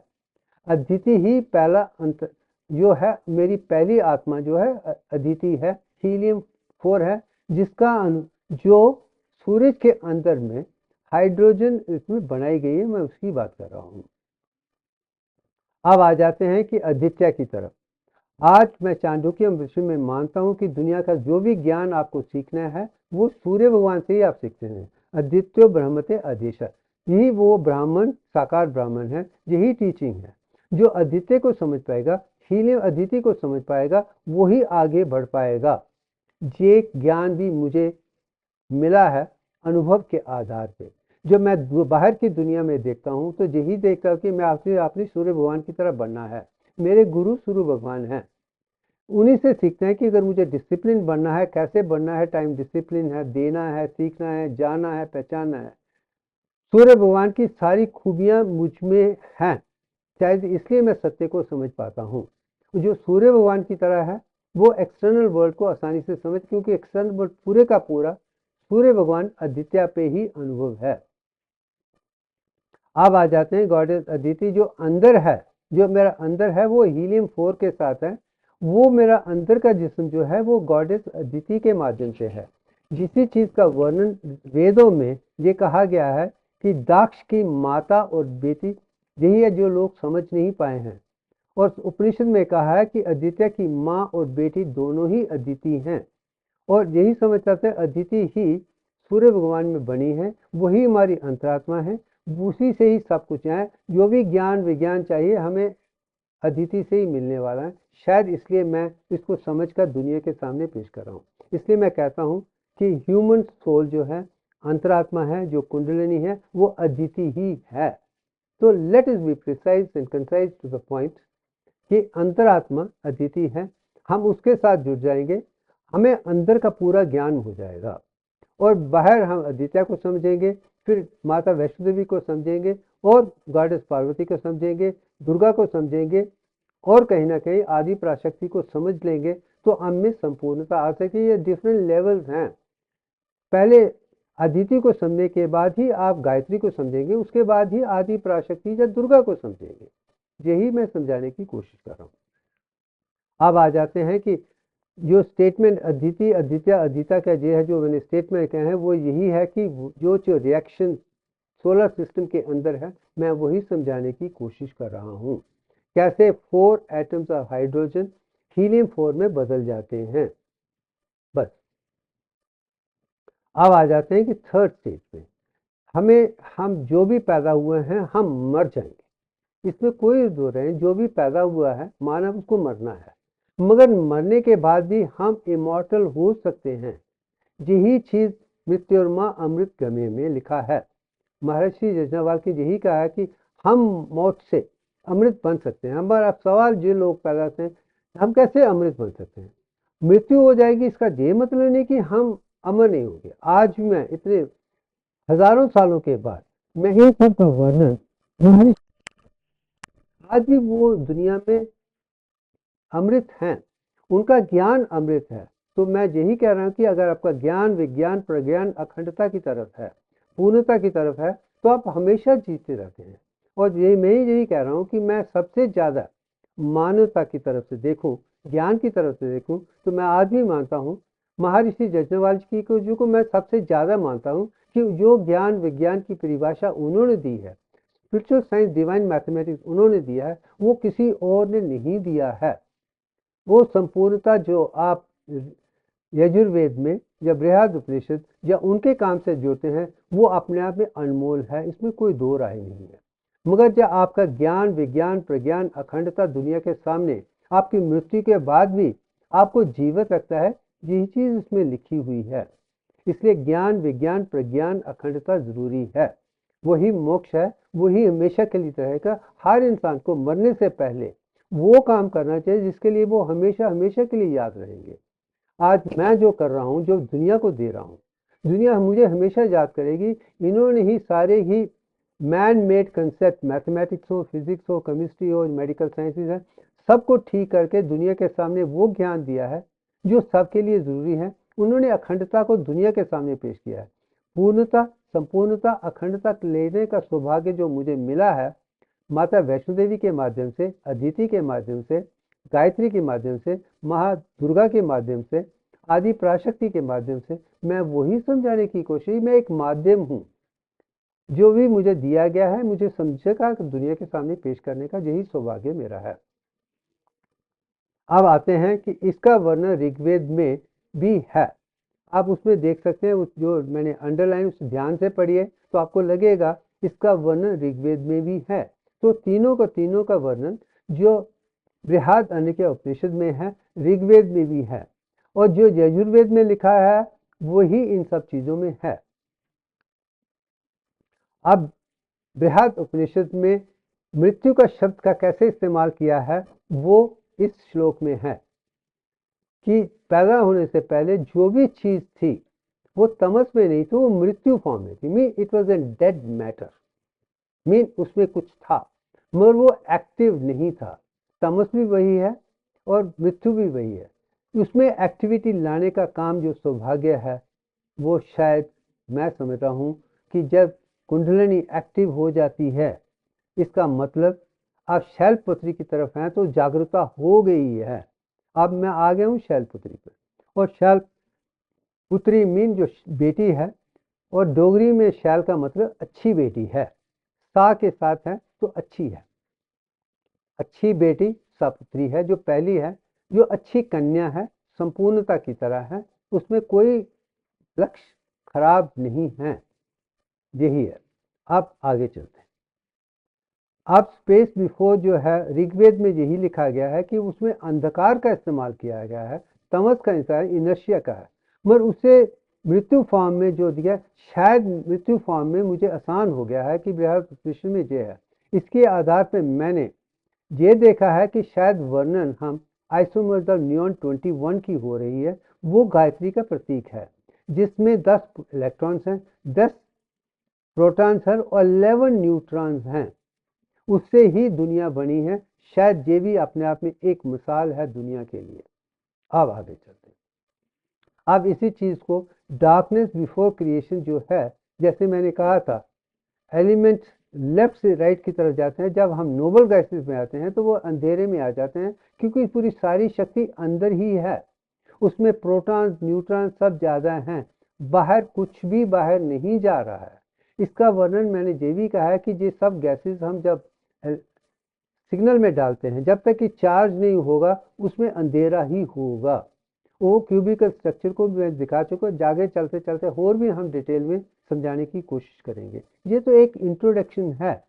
अदिति ही पहला अंतर जो है। मेरी पहली आत्मा जो है अदिति है, हीलियम 4 है, जिसका जो सूरज के अंदर में हाइड्रोजन इसमें बनाई गई है, मैं उसकी बात कर रहा हूँ। अब आ जाते हैं कि आदित्य की तरफ। आज मैं चाणक्य विषय में मानता हूं कि दुनिया का जो भी ज्ञान आपको सीखना है वो सूर्य भगवान से ही आप सीखते हैं। आदित्यो ब्रह्मते आदेश, यही वो ब्राह्मण, साकार ब्राह्मण है, यही टीचिंग है। जो आदित्य को समझ पाएगा, हीलियम अदिति को समझ पाएगा, वही आगे बढ़ पाएगा। ये ज्ञान भी मुझे मिला है अनुभव के आधार पे। जो मैं बाहर की दुनिया में देखता हूँ तो यही देखता हूँ कि मैं अपनी सूर्य भगवान की तरह बनना है। मेरे गुरु सूर्य भगवान हैं, उन्हीं से सीखना है कि अगर मुझे डिसिप्लिन बनना है, कैसे बनना है, टाइम डिसिप्लिन है, देना है, सीखना है, जाना है, पहचानना है। सूर्य भगवान की सारी खूबियां मुझ में हैं, शायद इसलिए मैं सत्य को समझ पाता हूँ। जो सूर्य भगवान की तरह है वो एक्सटर्नल वर्ल्ड को आसानी से समझ, क्योंकि एक्सटर्नल वर्ल्ड पूरे का पूरा सूर्य भगवान आदित्य पे ही अनुभव है। अब आ जाते हैं गॉडेस अदिति। जो अंदर है, जो मेरा अंदर है वो हीलियम 4 के साथ है। वो मेरा अंदर का जिस्म जो है वो गॉडेस अदिति के माध्यम से है। जिसी चीज का वर्णन वेदों में ये कहा गया है कि दाक्ष की माता और बेटी, यही है जो लोग समझ नहीं पाए हैं। और उपनिषद में कहा है कि आदित्य की माँ और बेटी दोनों ही अदिति हैं, और यही समझ सकते हैं अदिति ही सूर्य भगवान में बनी है, वही हमारी अंतरात्मा है, उसी से ही सब कुछ है। जो भी ज्ञान विज्ञान चाहिए हमें अदिति से ही मिलने वाला है। शायद इसलिए मैं इसको समझकर दुनिया के सामने पेश कर रहा हूँ। इसलिए मैं कहता हूँ कि ह्यूमन सोल जो है, अंतरात्मा है, जो कुंडलिनी है, वो अदिति ही है। तो let us be precise and concise to the point कि अंतरात्मा अदिति है। हम उसके साथ जुड़ जाएंगे, हमें अंदर का पूरा ज्ञान हो जाएगा, और बाहर हम आदित्य को समझेंगे, फिर माता वैष्णो देवी को समझेंगे, और गॉडेस पार्वती को समझेंगे, दुर्गा को समझेंगे, और कहीं ना कहीं आदि पराशक्ति को समझ लेंगे तो हम में संपूर्णता आ सकती है। ये डिफरेंट लेवल्स हैं। पहले अदिति को समझने के बाद ही आप गायत्री को समझेंगे, उसके बाद ही आदि पराशक्ति या दुर्गा को समझेंगे। यही मैं समझाने की कोशिश कर रहा हूँ। अब आ जाते हैं कि जो स्टेटमेंट अदिति अदित्य अदिता का ये है, जो मैंने स्टेटमेंट कहे हैं वो यही है कि जो रिएक्शन सोलर सिस्टम के अंदर है, मैं वही समझाने की कोशिश कर रहा हूँ। कैसे 4 एटम्स ऑफ हाइड्रोजन हीलियम 4 में बदल जाते हैं। बस अब आ जाते हैं कि थर्ड स्टेज में हम जो भी पैदा हुए हैं हम मर जाएंगे, इसमें कोई दो रहे। जो भी पैदा हुआ है मानव उसको मरना है, मगर मरने के बाद भी हम इमॉर्टल हो सकते हैं। यही चीज मृत्युर्मा अमृत गम्य में लिखा है। महर्षि यज्ञवाल की यही कहा है कि हम मौत से अमृत बन सकते हैं। हमारा अब सवाल जो लोग पैदा होते हैं, हम कैसे अमृत बन सकते हैं? मृत्यु हो जाएगी इसका ये मतलब नहीं कि हम अमर नहीं होंगे। आज भी मैं इतने हजारों सालों के बाद मैं इन सब का वर्णन, आज भी वो दुनिया में अमृत हैं, उनका ज्ञान अमृत है। तो मैं यही कह रहा हूँ कि अगर आपका ज्ञान विज्ञान प्रज्ञान अखंडता की तरफ है, पूर्णता की तरफ है, तो आप हमेशा जीतते रहते हैं। और मैं यही कह रहा हूँ कि मैं सबसे ज़्यादा मानवता की तरफ से देखूं, ज्ञान की तरफ से देखूं, तो मैं आज भी मानता हूं महर्षि यज्ञवल्क्य जी को, जो को मैं सबसे ज़्यादा मानता हूं कि जो ज्ञान विज्ञान की परिभाषा उन्होंने दी है, स्पिरिचुअल साइंस डिवाइन मैथमेटिक्स उन्होंने दिया है, वो किसी और ने नहीं दिया है। वो संपूर्णता जो आप यजुर्वेद में या बृहद उपनिषद या उनके काम से जुड़ते हैं, वो अपने आप में अनमोल है, इसमें कोई दो राय नहीं है। मगर जब आपका ज्ञान विज्ञान प्रज्ञान अखंडता दुनिया के सामने आपकी मृत्यु के बाद भी आपको जीवित रखता है, यही चीज इसमें लिखी हुई है। इसलिए ज्ञान विज्ञान प्रज्ञान अखंडता जरूरी है, वही मोक्ष है, वही हमेशा के लिए रहेगा। हर इंसान को मरने से पहले वो काम करना चाहिए जिसके लिए वो हमेशा हमेशा के लिए याद रहेंगे। आज मैं जो कर रहा हूँ, जो दुनिया को दे रहा हूँ, दुनिया मुझे हमेशा याद करेगी। इन्होंने ही सारे ही मैन मेड कंसेप्ट, मैथमेटिक्स हो, फिजिक्स हो, केमिस्ट्री हो, मेडिकल साइंसेज है, सबको ठीक करके दुनिया के सामने वो ज्ञान दिया है जो सबके लिए जरूरी है। उन्होंने अखंडता को दुनिया के सामने पेश किया है। पूर्णता संपूर्णता अखंडता लेने का सौभाग्य जो मुझे मिला है, माता वैष्णो देवी के माध्यम से, अदिति के माध्यम से, गायत्री के माध्यम से, महादुर्गा के माध्यम से, आदि पराशक्ति के माध्यम से, मैं वही समझाने की कोशिश, मैं एक माध्यम हूँ। जो भी मुझे दिया गया है, मुझे समझेगा कि दुनिया के सामने पेश करने का यही सौभाग्य मेरा है। अब आते हैं कि इसका वर्णन ऋग्वेद में भी है। आप उसमें देख सकते हैं, उस जो मैंने अंडरलाइन उस ध्यान से पढ़िए तो आपको लगेगा इसका वर्णन ऋग्वेद में भी है। तो तीनों का वर्णन जो बृहद अन्य उपनिषद में है, ऋग्वेद में भी है, और जो यजुर्वेद में लिखा है वही इन सब चीजों में है। अब बृहद उपनिषद में मृत्यु का शब्द का कैसे इस्तेमाल किया है वो इस श्लोक में है कि पैदा होने से पहले जो भी चीज थी वो तमस में नहीं थी, वो मृत्यु फॉर्म में थी। Mean it was an dead matter, mean उसमें कुछ था मगर वो एक्टिव नहीं था। तमस भी वही है और मृत्यु भी वही है। उसमें एक्टिविटी लाने का काम जो सौभाग्य है, वो शायद मैं समझता हूँ कि जब कुंडलिनी एक्टिव हो जाती है, इसका मतलब आप शैलपुत्री की तरफ हैं तो जागरूकता हो गई है। अब मैं आ गया हूँ शैलपुत्री पर, और शैलपुत्री मीन जो बेटी है, और डोगरी में शैल का मतलब अच्छी बेटी है, सा के साथ है तो अच्छी है। अच्छी बेटी सपुत्री है, जो पहली है, जो अच्छी कन्या है, संपूर्णता की तरह है, उसमें कोई लक्ष्य खराब नहीं है, यही है। अब आगे चलते हैं। अब स्पेस बिफोर जो है ऋग्वेद में यही लिखा गया है कि उसमें अंधकार का इस्तेमाल किया गया है, तमस का इस्तेमाल इनर्शिया का है, मगर उसे मृत्यु फॉर्म में जो दिया, शायद मृत्यु फॉर्म में मुझे आसान हो गया है कि बृहद उपनिषद में ये है। इसके आधार पर मैंने ये देखा है कि शायद वर्णन हम आइसोमर नियॉन 21 की हो रही है, वो गायत्री का प्रतीक है, जिसमें 10 इलेक्ट्रॉन्स हैं, 10 प्रोटॉन्स हैं और 11 न्यूट्रॉन्स हैं। उससे ही दुनिया बनी है। शायद ये भी अपने आप में एक मिसाल है दुनिया के लिए। अब आगे चलते हैं। अब इसी चीज को डार्कनेस बिफोर क्रिएशन जो है, जैसे मैंने कहा था, एलिमेंट लेफ्ट से राइट की तरफ जाते हैं। जब हम नोबल गैसेस में आते हैं तो वो अंधेरे में आ जाते हैं, क्योंकि पूरी सारी शक्ति अंदर ही है। उसमें प्रोटॉन न्यूट्रॉन सब ज्यादा हैं, बाहर कुछ भी बाहर नहीं जा रहा है। इसका वर्णन मैंने ये भी कहा है कि ये सब गैसेस हम जब सिग्नल में डालते हैं, जब तक कि चार्ज नहीं होगा उसमें अंधेरा ही होगा। वो क्यूबिकल स्ट्रक्चर को मैं दिखा चुका, जागे चलते चलते और भी हम डिटेल में समझाने की कोशिश करेंगे। ये तो एक इंट्रोडक्शन है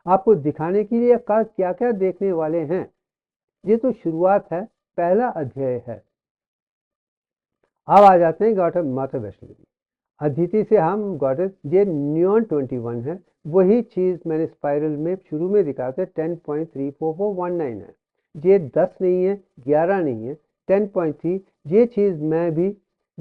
आपको दिखाने के लिए क्या क्या देखने वाले हैं। ये तो शुरुआत है, पहला अध्याय है। अब आ जाते हैं गॉड माता वैष्णो देवी। अदिति से हम गॉडेस, ये नियॉन 21 है, वही चीज मैंने स्पाइरल में शुरू में दिखा था, 10.34419 है। ये 10 नहीं है, 11 नहीं है, 10.3। ये चीज मैं भी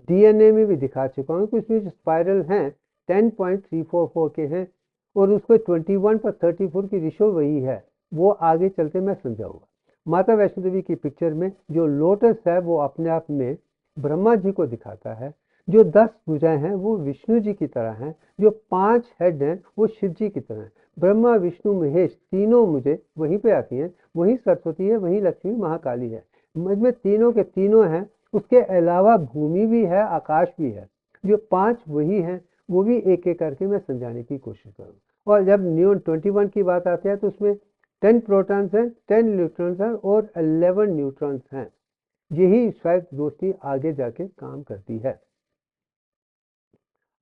डीएनए में भी दिखा चुका हूँ कि उसमें जो स्पाइरल हैं 10.344 के हैं, और उसको 21 पर 34 की रिशो वही है। वो आगे चलते मैं समझाऊंगा। माता वैष्णो देवी की पिक्चर में जो लोटस है वो अपने आप में ब्रह्मा जी को दिखाता है। जो 10 भुजाएं हैं वो विष्णु जी की तरह हैं, जो 5 हेड हैं वो शिव जी की तरह हैं। ब्रह्मा विष्णु महेश तीनों मुझे वहीं पे आती हैं, वहीं सरस्वती है, वहीं लक्ष्मी महाकाली है, मुझ में तीनों के तीनों हैं। उसके अलावा भूमि भी है, आकाश भी है। जो 5 वही हैं, वो भी एक एक करके मैं समझाने की कोशिश करूँ। और जब न्यून 21 की बात आती है तो उसमें 10 प्रोटॉन्स हैं, 10 न्यूट्रॉन्स हैं और 11 न्यूट्रॉन्स हैं। यही शायद दोस्ती आगे जाके काम करती है।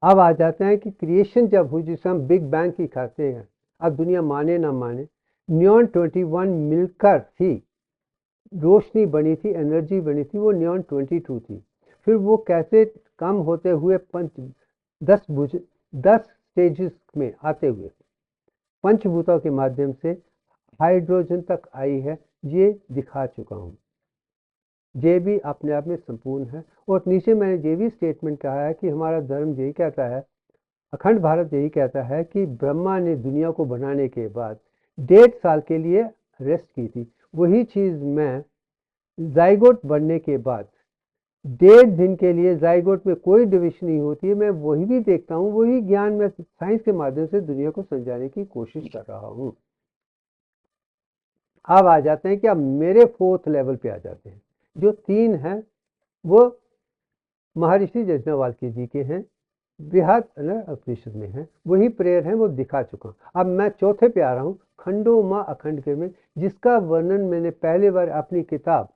अब आ जाते हैं कि क्रिएशन जब हुई, जिसे हम बिग बैंग की कहते हैं, अब दुनिया माने ना माने, नियॉन 21 मिलकर ही रोशनी बनी थी, एनर्जी बनी थी, वो नियॉन 22 थी। फिर वो कैसे कम होते हुए 10 स्टेजेस में आते हुए पंचभूतों के माध्यम से हाइड्रोजन तक आई है, ये दिखा चुका हूँ। ये भी अपने आप में संपूर्ण है। और नीचे मैंने ये भी स्टेटमेंट कहा है कि हमारा धर्म यही कहता है, अखंड भारत यही कहता है कि ब्रह्मा ने दुनिया को बनाने के बाद 1.5 साल के लिए रेस्ट की थी। वही चीज़ मैं जाइगोट बनने के बाद 1.5 दिन के लिए, जाइगोट में कोई डिविजन नहीं होती है, मैं वही भी देखता हूँ, वही ज्ञान मैं साइंस के माध्यम से दुनिया को समझाने की कोशिश कर रहा हूँ। अब आ जाते हैं कि अब मेरे 4th लेवल पे आ जाते हैं। जो 3 हैं वो महर्षि यज्ञवल्क्य जी के हैं, बृहद उपनिषद में है, वही प्रेयर है, वो दिखा चुका हूँ। अब मैं चौथे पे आ रहा हूँ, खंडो माँ अखंड के में, जिसका वर्णन मैंने पहली बार अपनी किताब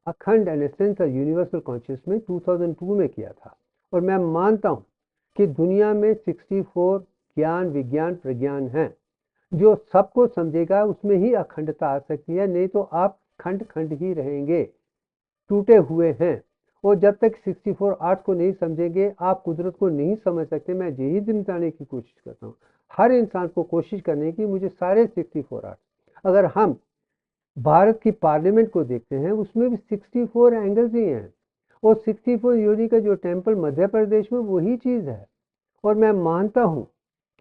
अखंड and essence of universal conscious में 2002 में किया था। और मैं मानता हूँ कि दुनिया में 64 ज्ञान विज्ञान प्रज्ञान हैं। जो सबको समझेगा उसमें ही अखंडता आ सकती है, नहीं तो आप खंड खंड ही रहेंगे, टूटे हुए हैं। और जब तक 64 आर्ट को नहीं समझेंगे आप कुदरत को नहीं समझ सकते। मैं यही दिखाने की कोशिश करता हूँ, हर इंसान को कोशिश करने की, मुझे सारे 64 आर्ट। अगर हम भारत की पार्लियामेंट को देखते हैं उसमें भी 64 एंगल्स ही हैं, और 64 योनि का जो टेम्पल मध्य प्रदेश में वही चीज़ है। और मैं मानता हूँ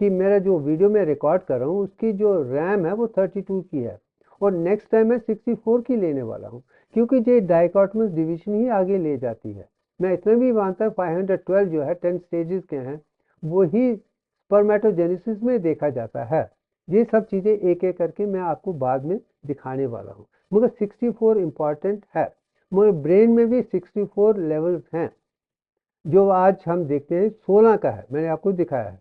कि मेरा जो वीडियो में रिकॉर्ड कर रहा हूँ उसकी जो रैम है वो 32 की है, और नेक्स्ट टाइम मैं 64 की लेने वाला हूँ, क्योंकि ये डाइकोटमस डिवीजन ही आगे ले जाती है। मैं इतना भी मानता हूँ 512 जो है 10 स्टेजेस के हैं, वही स्पर्मेटोजेनेसिस में देखा जाता है। ये सब चीज़ें एक एक करके मैं आपको बाद में दिखाने वाला हूँ, मगर 64 इम्पॉर्टेंट है। मगर ब्रेन में भी 64 लेवल्स हैं। जो आज हम देखते हैं 16 का है, मैंने आपको दिखाया है।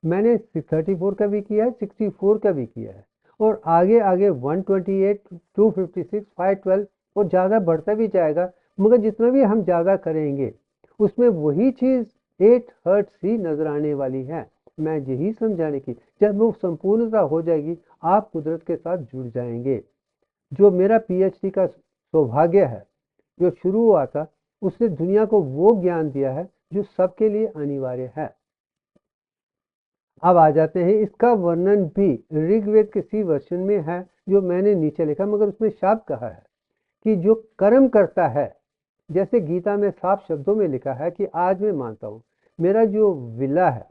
मैंने 34 का भी किया है, 64 का भी किया है, और आगे आगे 128, 256, 512 और ज़्यादा बढ़ता भी जाएगा। मगर जितना भी हम ज़्यादा करेंगे उसमें वही चीज़ 8 हर्ट्ज ही नजर आने वाली है। मैं यही समझाने की, जब वो संपूर्णता हो जाएगी आप कुदरत के साथ जुड़ जाएंगे। जो मेरा पीएचडी का सौभाग्य है, जो शुरू हुआ था, उसने दुनिया को वो ज्ञान दिया है जो सबके लिए अनिवार्य है। अब आ जाते हैं, इसका वर्णन भी ऋग्वेद के सी वर्षन में है जो मैंने नीचे लिखा, मगर उसमें शाप कहा है कि जो कर्म करता है, जैसे गीता में साफ शब्दों में लिखा है कि आज मैं मानता हूँ मेरा जो विला है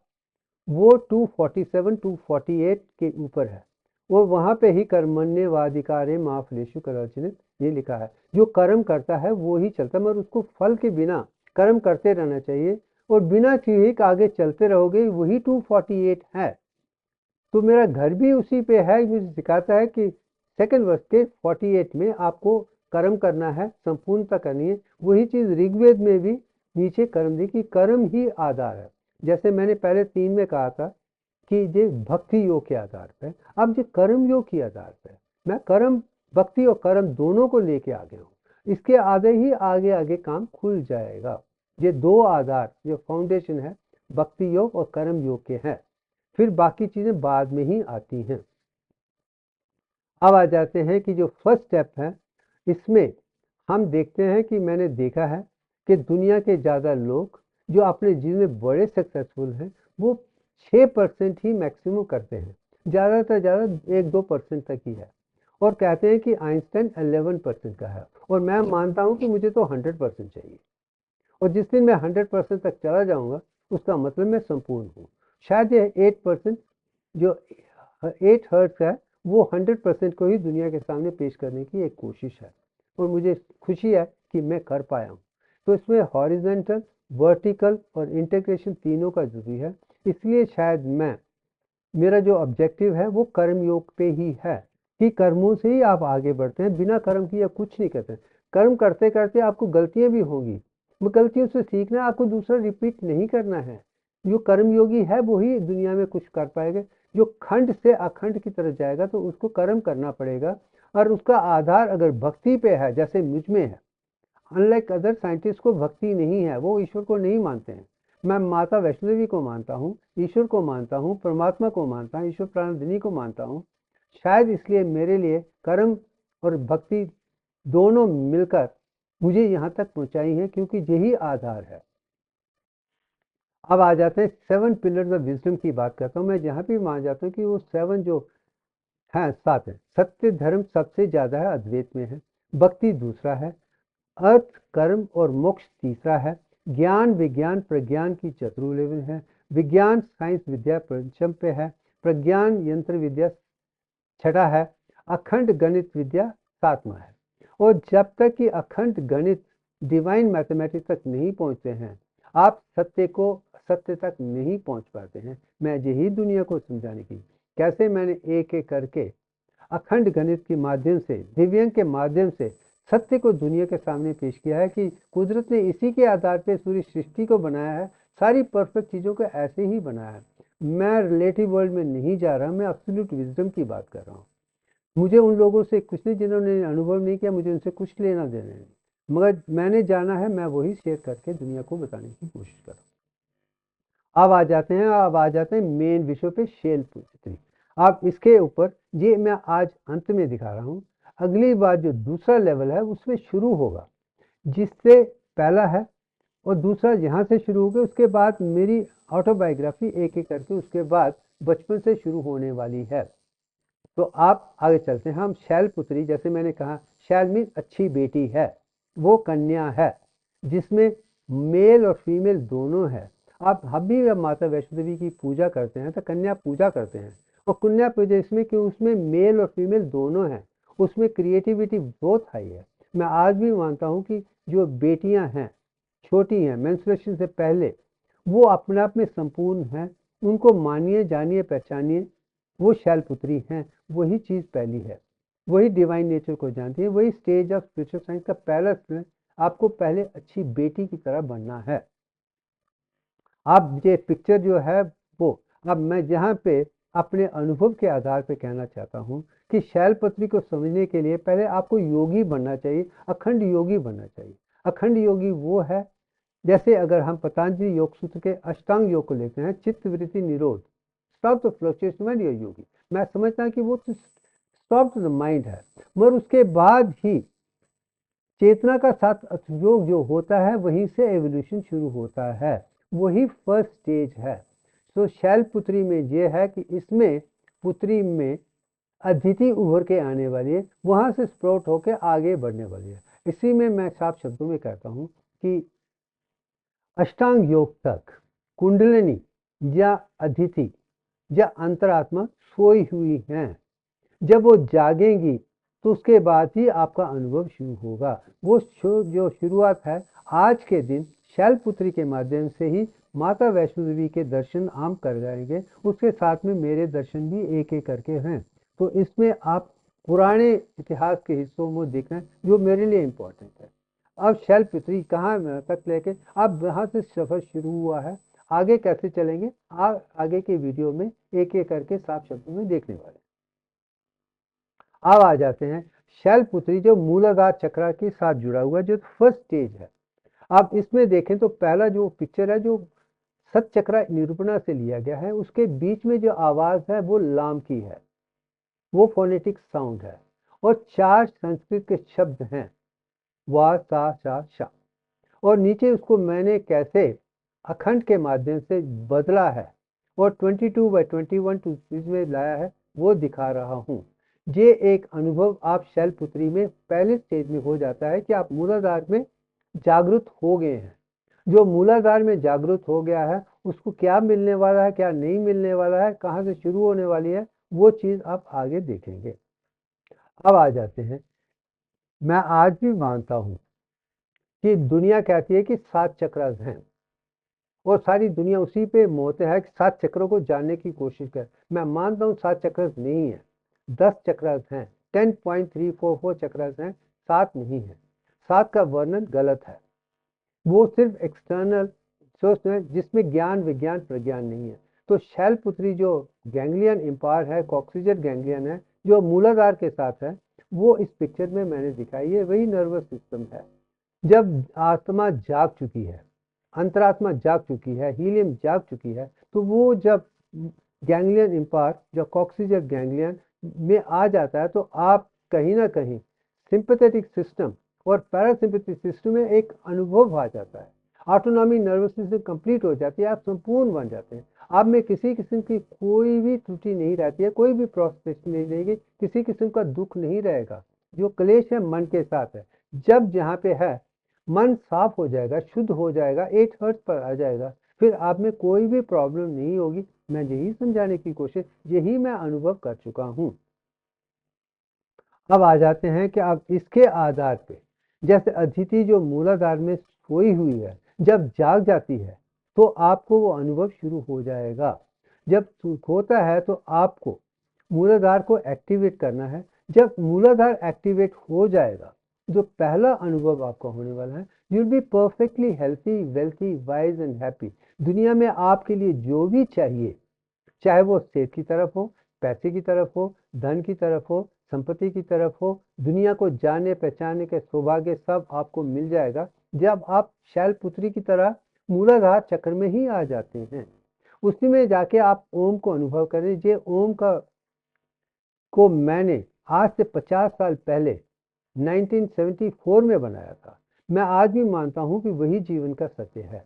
वो 247 248 के ऊपर है, और वहाँ पे ही कर्मण्येवाधिकारे मा फलेषु कदाचित् ये लिखा है। जो कर्म करता है वो ही चलता है, मगर उसको फल के बिना कर्म करते रहना चाहिए, और बिना ठीक आगे चलते रहोगे, वही 248 है। तो मेरा घर भी उसी पे है, मुझे सिखाता है कि सेकंड वर्ष के 48 में आपको कर्म करना है, संपूर्णता करनी है। वही चीज़ ऋग्वेद में भी नीचे कर्म दी कि कर्म ही आधार है। जैसे मैंने पहले 3 में कहा था कि ये भक्ति योग के आधार पर, अब ये कर्म योग के आधार पर मैं कर्म, भक्ति और कर्म दोनों को लेके आ गया हूँ। इसके आधे ही आगे आगे काम खुल जाएगा। ये 2 आधार, जो फाउंडेशन है, भक्ति योग और कर्म योग के हैं, फिर बाकी चीज़ें बाद में ही आती हैं। अब आ जाते हैं कि जो फर्स्ट स्टेप है, इसमें हम देखते हैं कि मैंने देखा है कि दुनिया के ज़्यादा लोग जो अपने जीवन में बड़े सक्सेसफुल हैं वो 6% ही मैक्सिमम करते हैं, ज़्यादातर ज़्यादा 1-2% तक ही है। और कहते हैं कि आइंस्टाइन 11% का है, और मैं मानता हूँ कि मुझे तो 100% चाहिए। और जिस दिन मैं 100% तक चला जाऊँगा उसका मतलब मैं संपूर्ण हूँ। शायद ये 8%, जो 8 हर्ट्ज है, वो 100% को ही दुनिया के सामने पेश करने की एक कोशिश है, और मुझे खुशी है कि मैं कर पाया हूँ। तो इसमें हॉरिजॉन्टल, वर्टिकल और इंटीग्रेशन तीनों का जरूरी है। इसलिए शायद मेरा जो ऑब्जेक्टिव है वो कर्म योग पे ही है कि कर्मों से ही आप आगे बढ़ते हैं, बिना कर्म किए कुछ नहीं करते। कर्म करते करते आपको गलतियां भी होंगी, वो गलतियों से सीखना, आपको दूसरा रिपीट नहीं करना है। जो कर्म योगी है वो ही दुनिया में कुछ कर पाएगा। जो खंड से अखंड की तरफ जाएगा तो उसको कर्म करना पड़ेगा, और उसका आधार अगर भक्ति पे है, जैसे मुझ में है। अनलाइक अदर साइंटिस्ट को भक्ति नहीं है, वो ईश्वर को नहीं मानते हैं। मैं माता वैष्णो देवी को मानता हूँ, ईश्वर को मानता हूँ, परमात्मा को मानता हूँ, ईश्वर प्राणदिनी को मानता हूँ। शायद इसलिए मेरे लिए कर्म और भक्ति दोनों मिलकर मुझे यहाँ तक पहुँचाई है, क्योंकि यही आधार है। अब आ जाते हैं 7 पिलर्स ऑफ विजडम की बात करता हूँ। मैं जहाँ भी मान जाता हूँ कि वो 7 जो है, 7 है। सत्य धर्म सबसे ज्यादा है, अद्वैत में है। भक्ति दूसरा है, अर्थ कर्म और मोक्ष तीसरा है, ज्ञान विज्ञान प्रज्ञान की चतुर्थ लेवल है, विज्ञान साइंस विद्या पंचम पे है, प्रज्ञान यंत्र विद्या छठा है, अखंड गणित विद्या सातवां है। और जब तक कि अखंड गणित डिवाइन मैथमेटिक्स तक नहीं पहुंचते हैं, आप सत्य तक नहीं पहुंच पाते हैं। मैं यही दुनिया को समझाने की, कैसे मैंने एक एक करके अखंड गणित के माध्यम से, दिव्यांग के माध्यम से सत्य को दुनिया के सामने पेश किया है कि कुदरत ने इसी के आधार पर पूरी सृष्टि को बनाया है, सारी परफेक्ट चीजों को ऐसे ही बनाया है। मैं रिलेटिव वर्ल्ड में नहीं जा रहा, मैं एब्सोल्यूट विजडम की बात कर रहा हूँ। मुझे उन लोगों से कुछ नहीं जिन्होंने अनुभव नहीं किया, मुझे उनसे कुछ लेना देना नहीं, मगर मैंने जाना है, मैं वही शेयर करके दुनिया को बताने की कोशिश कर रहा हूँ। अब आ जाते हैं मेन विषय पे, शैल पुत्री। अब इसके ऊपर ये मैं आज अंत में दिखा रहा हूँ। अगली बार जो दूसरा लेवल है उसमें शुरू होगा, जिससे पहला है और दूसरा यहाँ से शुरू हो गया। उसके बाद मेरी ऑटोबायोग्राफी एक एक करके उसके बाद बचपन से शुरू होने वाली है। तो आप आगे चलते हैं। हम शैलपुत्री, जैसे मैंने कहा, शैल मीन अच्छी बेटी है, वो कन्या है जिसमें मेल और फीमेल दोनों है। आप हम भी जब माता वैष्णो देवी की पूजा करते हैं तो कन्या पूजा करते हैं, और कन्या पूजा इसमें कि उसमें मेल और फीमेल दोनों हैं, उसमें क्रिएटिविटी बहुत हाई है। मैं आज भी मानता हूँ कि जो बेटियां हैं, छोटी हैं, मेंस्ट्रुएशन से पहले, वो अपने आप में संपूर्ण हैं। उनको मानिए, जानिए, पहचानिए, वो शैलपुत्री हैं। वही चीज पहली है, वही डिवाइन नेचर को जानती है, वही स्टेज ऑफ स्पिरिचुअल साइंस का पहला स्टेज। आपको पहले अच्छी बेटी की तरह बनना है। अब ये पिक्चर जो है वो, अब मैं जहाँ पे अपने अनुभव के आधार पे कहना चाहता हूँ कि शैलपुत्री को समझने के लिए पहले आपको योगी बनना चाहिए, अखंड योगी बनना चाहिए। अखंड योगी वो है, जैसे अगर हम पतंजलि योग सूत्र के अष्टांग योग को लेते हैं, चित्त वृत्ति निरोध, stop the fluctuation when you are yogi. मैं समझता हूँ कि वो स्टॉप द माइंड है, मगर उसके बाद ही चेतना का साथ असहयोग जो होता है, वहीं से एवोल्यूशन शुरू होता है, वही फर्स्ट स्टेज है। तो शैलपुत्री में ये है कि इसमें पुत्री में अदिति उभर के आने वाली है, वहां से स्प्राउट होकर आगे बढ़ने वाली है। इसी में मैं साफ शब्दों में कहता हूँ कि अष्टांग योग तक कुंडलिनी या अदिति या अंतरात्मा सोई हुई हैं। जब वो जागेंगी तो उसके बाद ही आपका अनुभव शुरू होगा। वो जो शुरुआत है आज के दिन शैलपुत्री के माध्यम से ही माता वैष्णो देवी के दर्शन आम कर जाएंगे। उसके साथ में मेरे दर्शन भी एक एक करके हैं। तो इसमें आप पुराने इतिहास के हिस्सों में देखना जो मेरे लिए इम्पोर्टेंट है। अब शैलपुत्री कहाँ तक लेके अब यहाँ से सफर शुरू हुआ है, आगे कैसे चलेंगे आगे के वीडियो में एक एक करके साफ शब्दों में देखने वाले। अब आ जाते हैं शैलपुत्री जो मूलाधार चक्र के साथ जुड़ा हुआ, जो फर्स्ट स्टेज है। आप इसमें देखें तो पहला जो पिक्चर है, जो सत चक्र निरूपणा से लिया गया है, उसके बीच में जो आवाज है वो लाम की है, वो फोनेटिक साउंड है, और 4 संस्कृत के शब्द हैं, वा सा शा शा। और नीचे उसको मैंने कैसे अखंड के माध्यम से बदला है और 22/21 में लाया है, वो दिखा रहा हूँ। ये एक अनुभव आप शैलपुत्री में पहले स्टेज में हो जाता है कि आप मूलाधार में जागृत हो गए हैं। जो मूलाधार में जागृत हो गया है उसको क्या मिलने वाला है, क्या नहीं मिलने वाला है, कहाँ से शुरू होने वाली है, वो चीज आप आगे देखेंगे। अब आ जाते हैं, मैं आज भी मानता हूँ कि दुनिया कहती है कि 7 चक्रास हैं और सारी दुनिया उसी पे मोहते है कि 7 चक्रों को जानने की कोशिश कर। मैं मानता हूँ 7 चक्रास नहीं है, 10 चक्रास हैं, 10.344 चक्रास हैं, 7 नहीं है। 7 का वर्णन गलत है, वो सिर्फ एक्सटर्नल सोर्स है जिसमें ज्ञान विज्ञान प्रज्ञान नहीं है। तो शैलपुत्री जो गैंग्लियन इम्पायर है, कॉक्सीजर गैंग्लियन है, जो मूलाधार के साथ है, वो इस पिक्चर में मैंने दिखाई है, वही नर्वस सिस्टम है। जब आत्मा जाग चुकी है, अंतरात्मा जाग चुकी है, हीलियम जाग चुकी है, तो वो जब गैंग्लियन इम्पायर जो कॉक्सीजर गैंग्लियन में आ जाता है, तो आप कहीं ना कहीं सिंपैथेटिक सिस्टम और पैरासिम्पैथेटिक सिस्टम में एक अनुभव आ जाता है। ऑटोनॉमिक नर्वस सिस्टम कंप्लीट हो जाती है, आप संपूर्ण बन जाते हैं। आप में किसी किस्म की कोई भी त्रुटि नहीं रहती है, कोई भी प्रोस्पेक्ट नहीं रहेगी, किसी किस्म का दुख नहीं रहेगा। जो क्लेश है मन के साथ है, जब जहाँ पे है मन साफ हो जाएगा, शुद्ध हो जाएगा, 8 हर्ट्ज पर आ जाएगा, फिर आप में कोई भी प्रॉब्लम नहीं होगी। मैं यही समझाने की कोशिश, यही मैं अनुभव कर चुका हूँ। अब आ जाते हैं कि अब इसके आधार पे, जैसे अदिति जो मूलाधार में सोई हुई है, जब जाग जाती है तो आपको वो अनुभव शुरू हो जाएगा। जब सुख होता है तो आपको मूलाधार को एक्टिवेट करना है। जब मूलाधार एक्टिवेट हो जाएगा, जो पहला अनुभव आपका होने वाला है, you will be perfectly healthy, wealthy, wise and happy. दुनिया में आपके लिए जो भी चाहिए, चाहे वो सेहत की तरफ हो, पैसे की तरफ हो, धन की तरफ हो, संपत्ति की तरफ हो, दुनिया को जाने पहचानने के सौभाग्य सब आपको मिल जाएगा जब आप शैलपुत्री की तरह मूलाधार चक्र में ही आ जाते हैं। उसी में जाके आप ओम को अनुभव करें। ये ओम को मैंने आज से 50 साल पहले 1974 में बनाया था। मैं आज भी मानता हूं कि वही जीवन का सत्य है।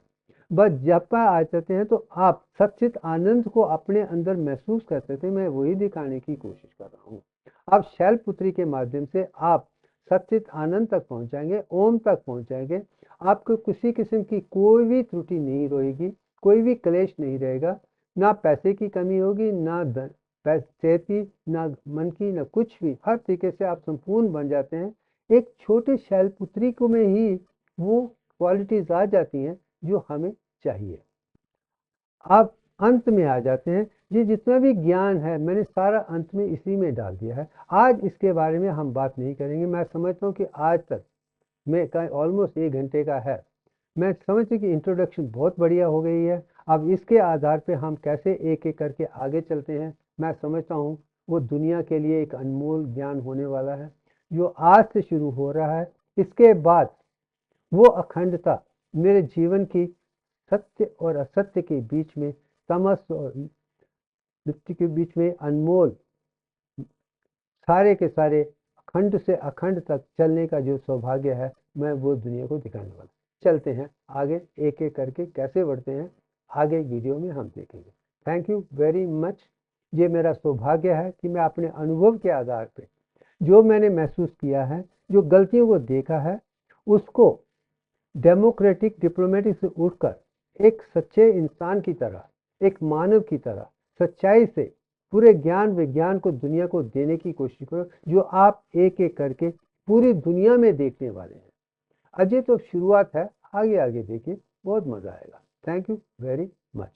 बस जब आ जाते हैं तो आप सच्चित आनंद को अपने अंदर महसूस करते थे, मैं वही दिखाने की कोशिश कर रहा हूँ। अब शैलपुत्री के माध्यम से आप सच्चित आनंद तक पहुंच जाएंगे, ओम तक पहुंच जाएंगे। आपको किसी किस्म की कोई भी त्रुटि नहीं रहेगी, कोई भी क्लेश नहीं रहेगा, ना पैसे की कमी होगी, ना सेहत की, ना मन की, ना कुछ भी। हर तरीके से आप संपूर्ण बन जाते हैं। एक छोटे शैलपुत्री को में ही वो क्वालिटीज आ जाती हैं जो हमें चाहिए। आप अंत में आ जाते हैं। ये जितना भी ज्ञान है मैंने सारा अंत में इसी में डाल दिया है। आज इसके बारे में हम बात नहीं करेंगे। मैं समझता हूँ कि आज तक मैं ऑलमोस्ट 1 घंटे का है। मैं समझती हूँ कि इंट्रोडक्शन बहुत बढ़िया हो गई है। अब इसके आधार पे हम कैसे एक एक करके आगे चलते हैं, मैं समझता हूँ वो दुनिया के लिए एक अनमोल ज्ञान होने वाला है जो आज से शुरू हो रहा है। इसके बाद वो अखंडता मेरे जीवन की सत्य और असत्य के बीच में, तमस और नित्य के बीच में अनमोल सारे के सारे अखंड से अखंड तक चलने का जो सौभाग्य है, मैं वो दुनिया को दिखाने वाला। चलते हैं आगे, एक एक करके कैसे बढ़ते हैं आगे वीडियो में हम देखेंगे। Thank you very much. ये मेरा सौभाग्य है कि मैं अपने अनुभव के आधार पे जो मैंने महसूस किया है, जो गलतियों को देखा है, उसको डेमोक्रेटिक डिप्लोमेटिक से उठकर एक सच्चे इंसान की तरह, एक मानव की तरह सच्चाई से पूरे ज्ञान विज्ञान को दुनिया को देने की कोशिश करो, जो आप एक एक करके पूरी दुनिया में देखने वाले हैं। अजय तो शुरुआत है, आगे आगे देखिए, बहुत मजा आएगा। Thank you very much.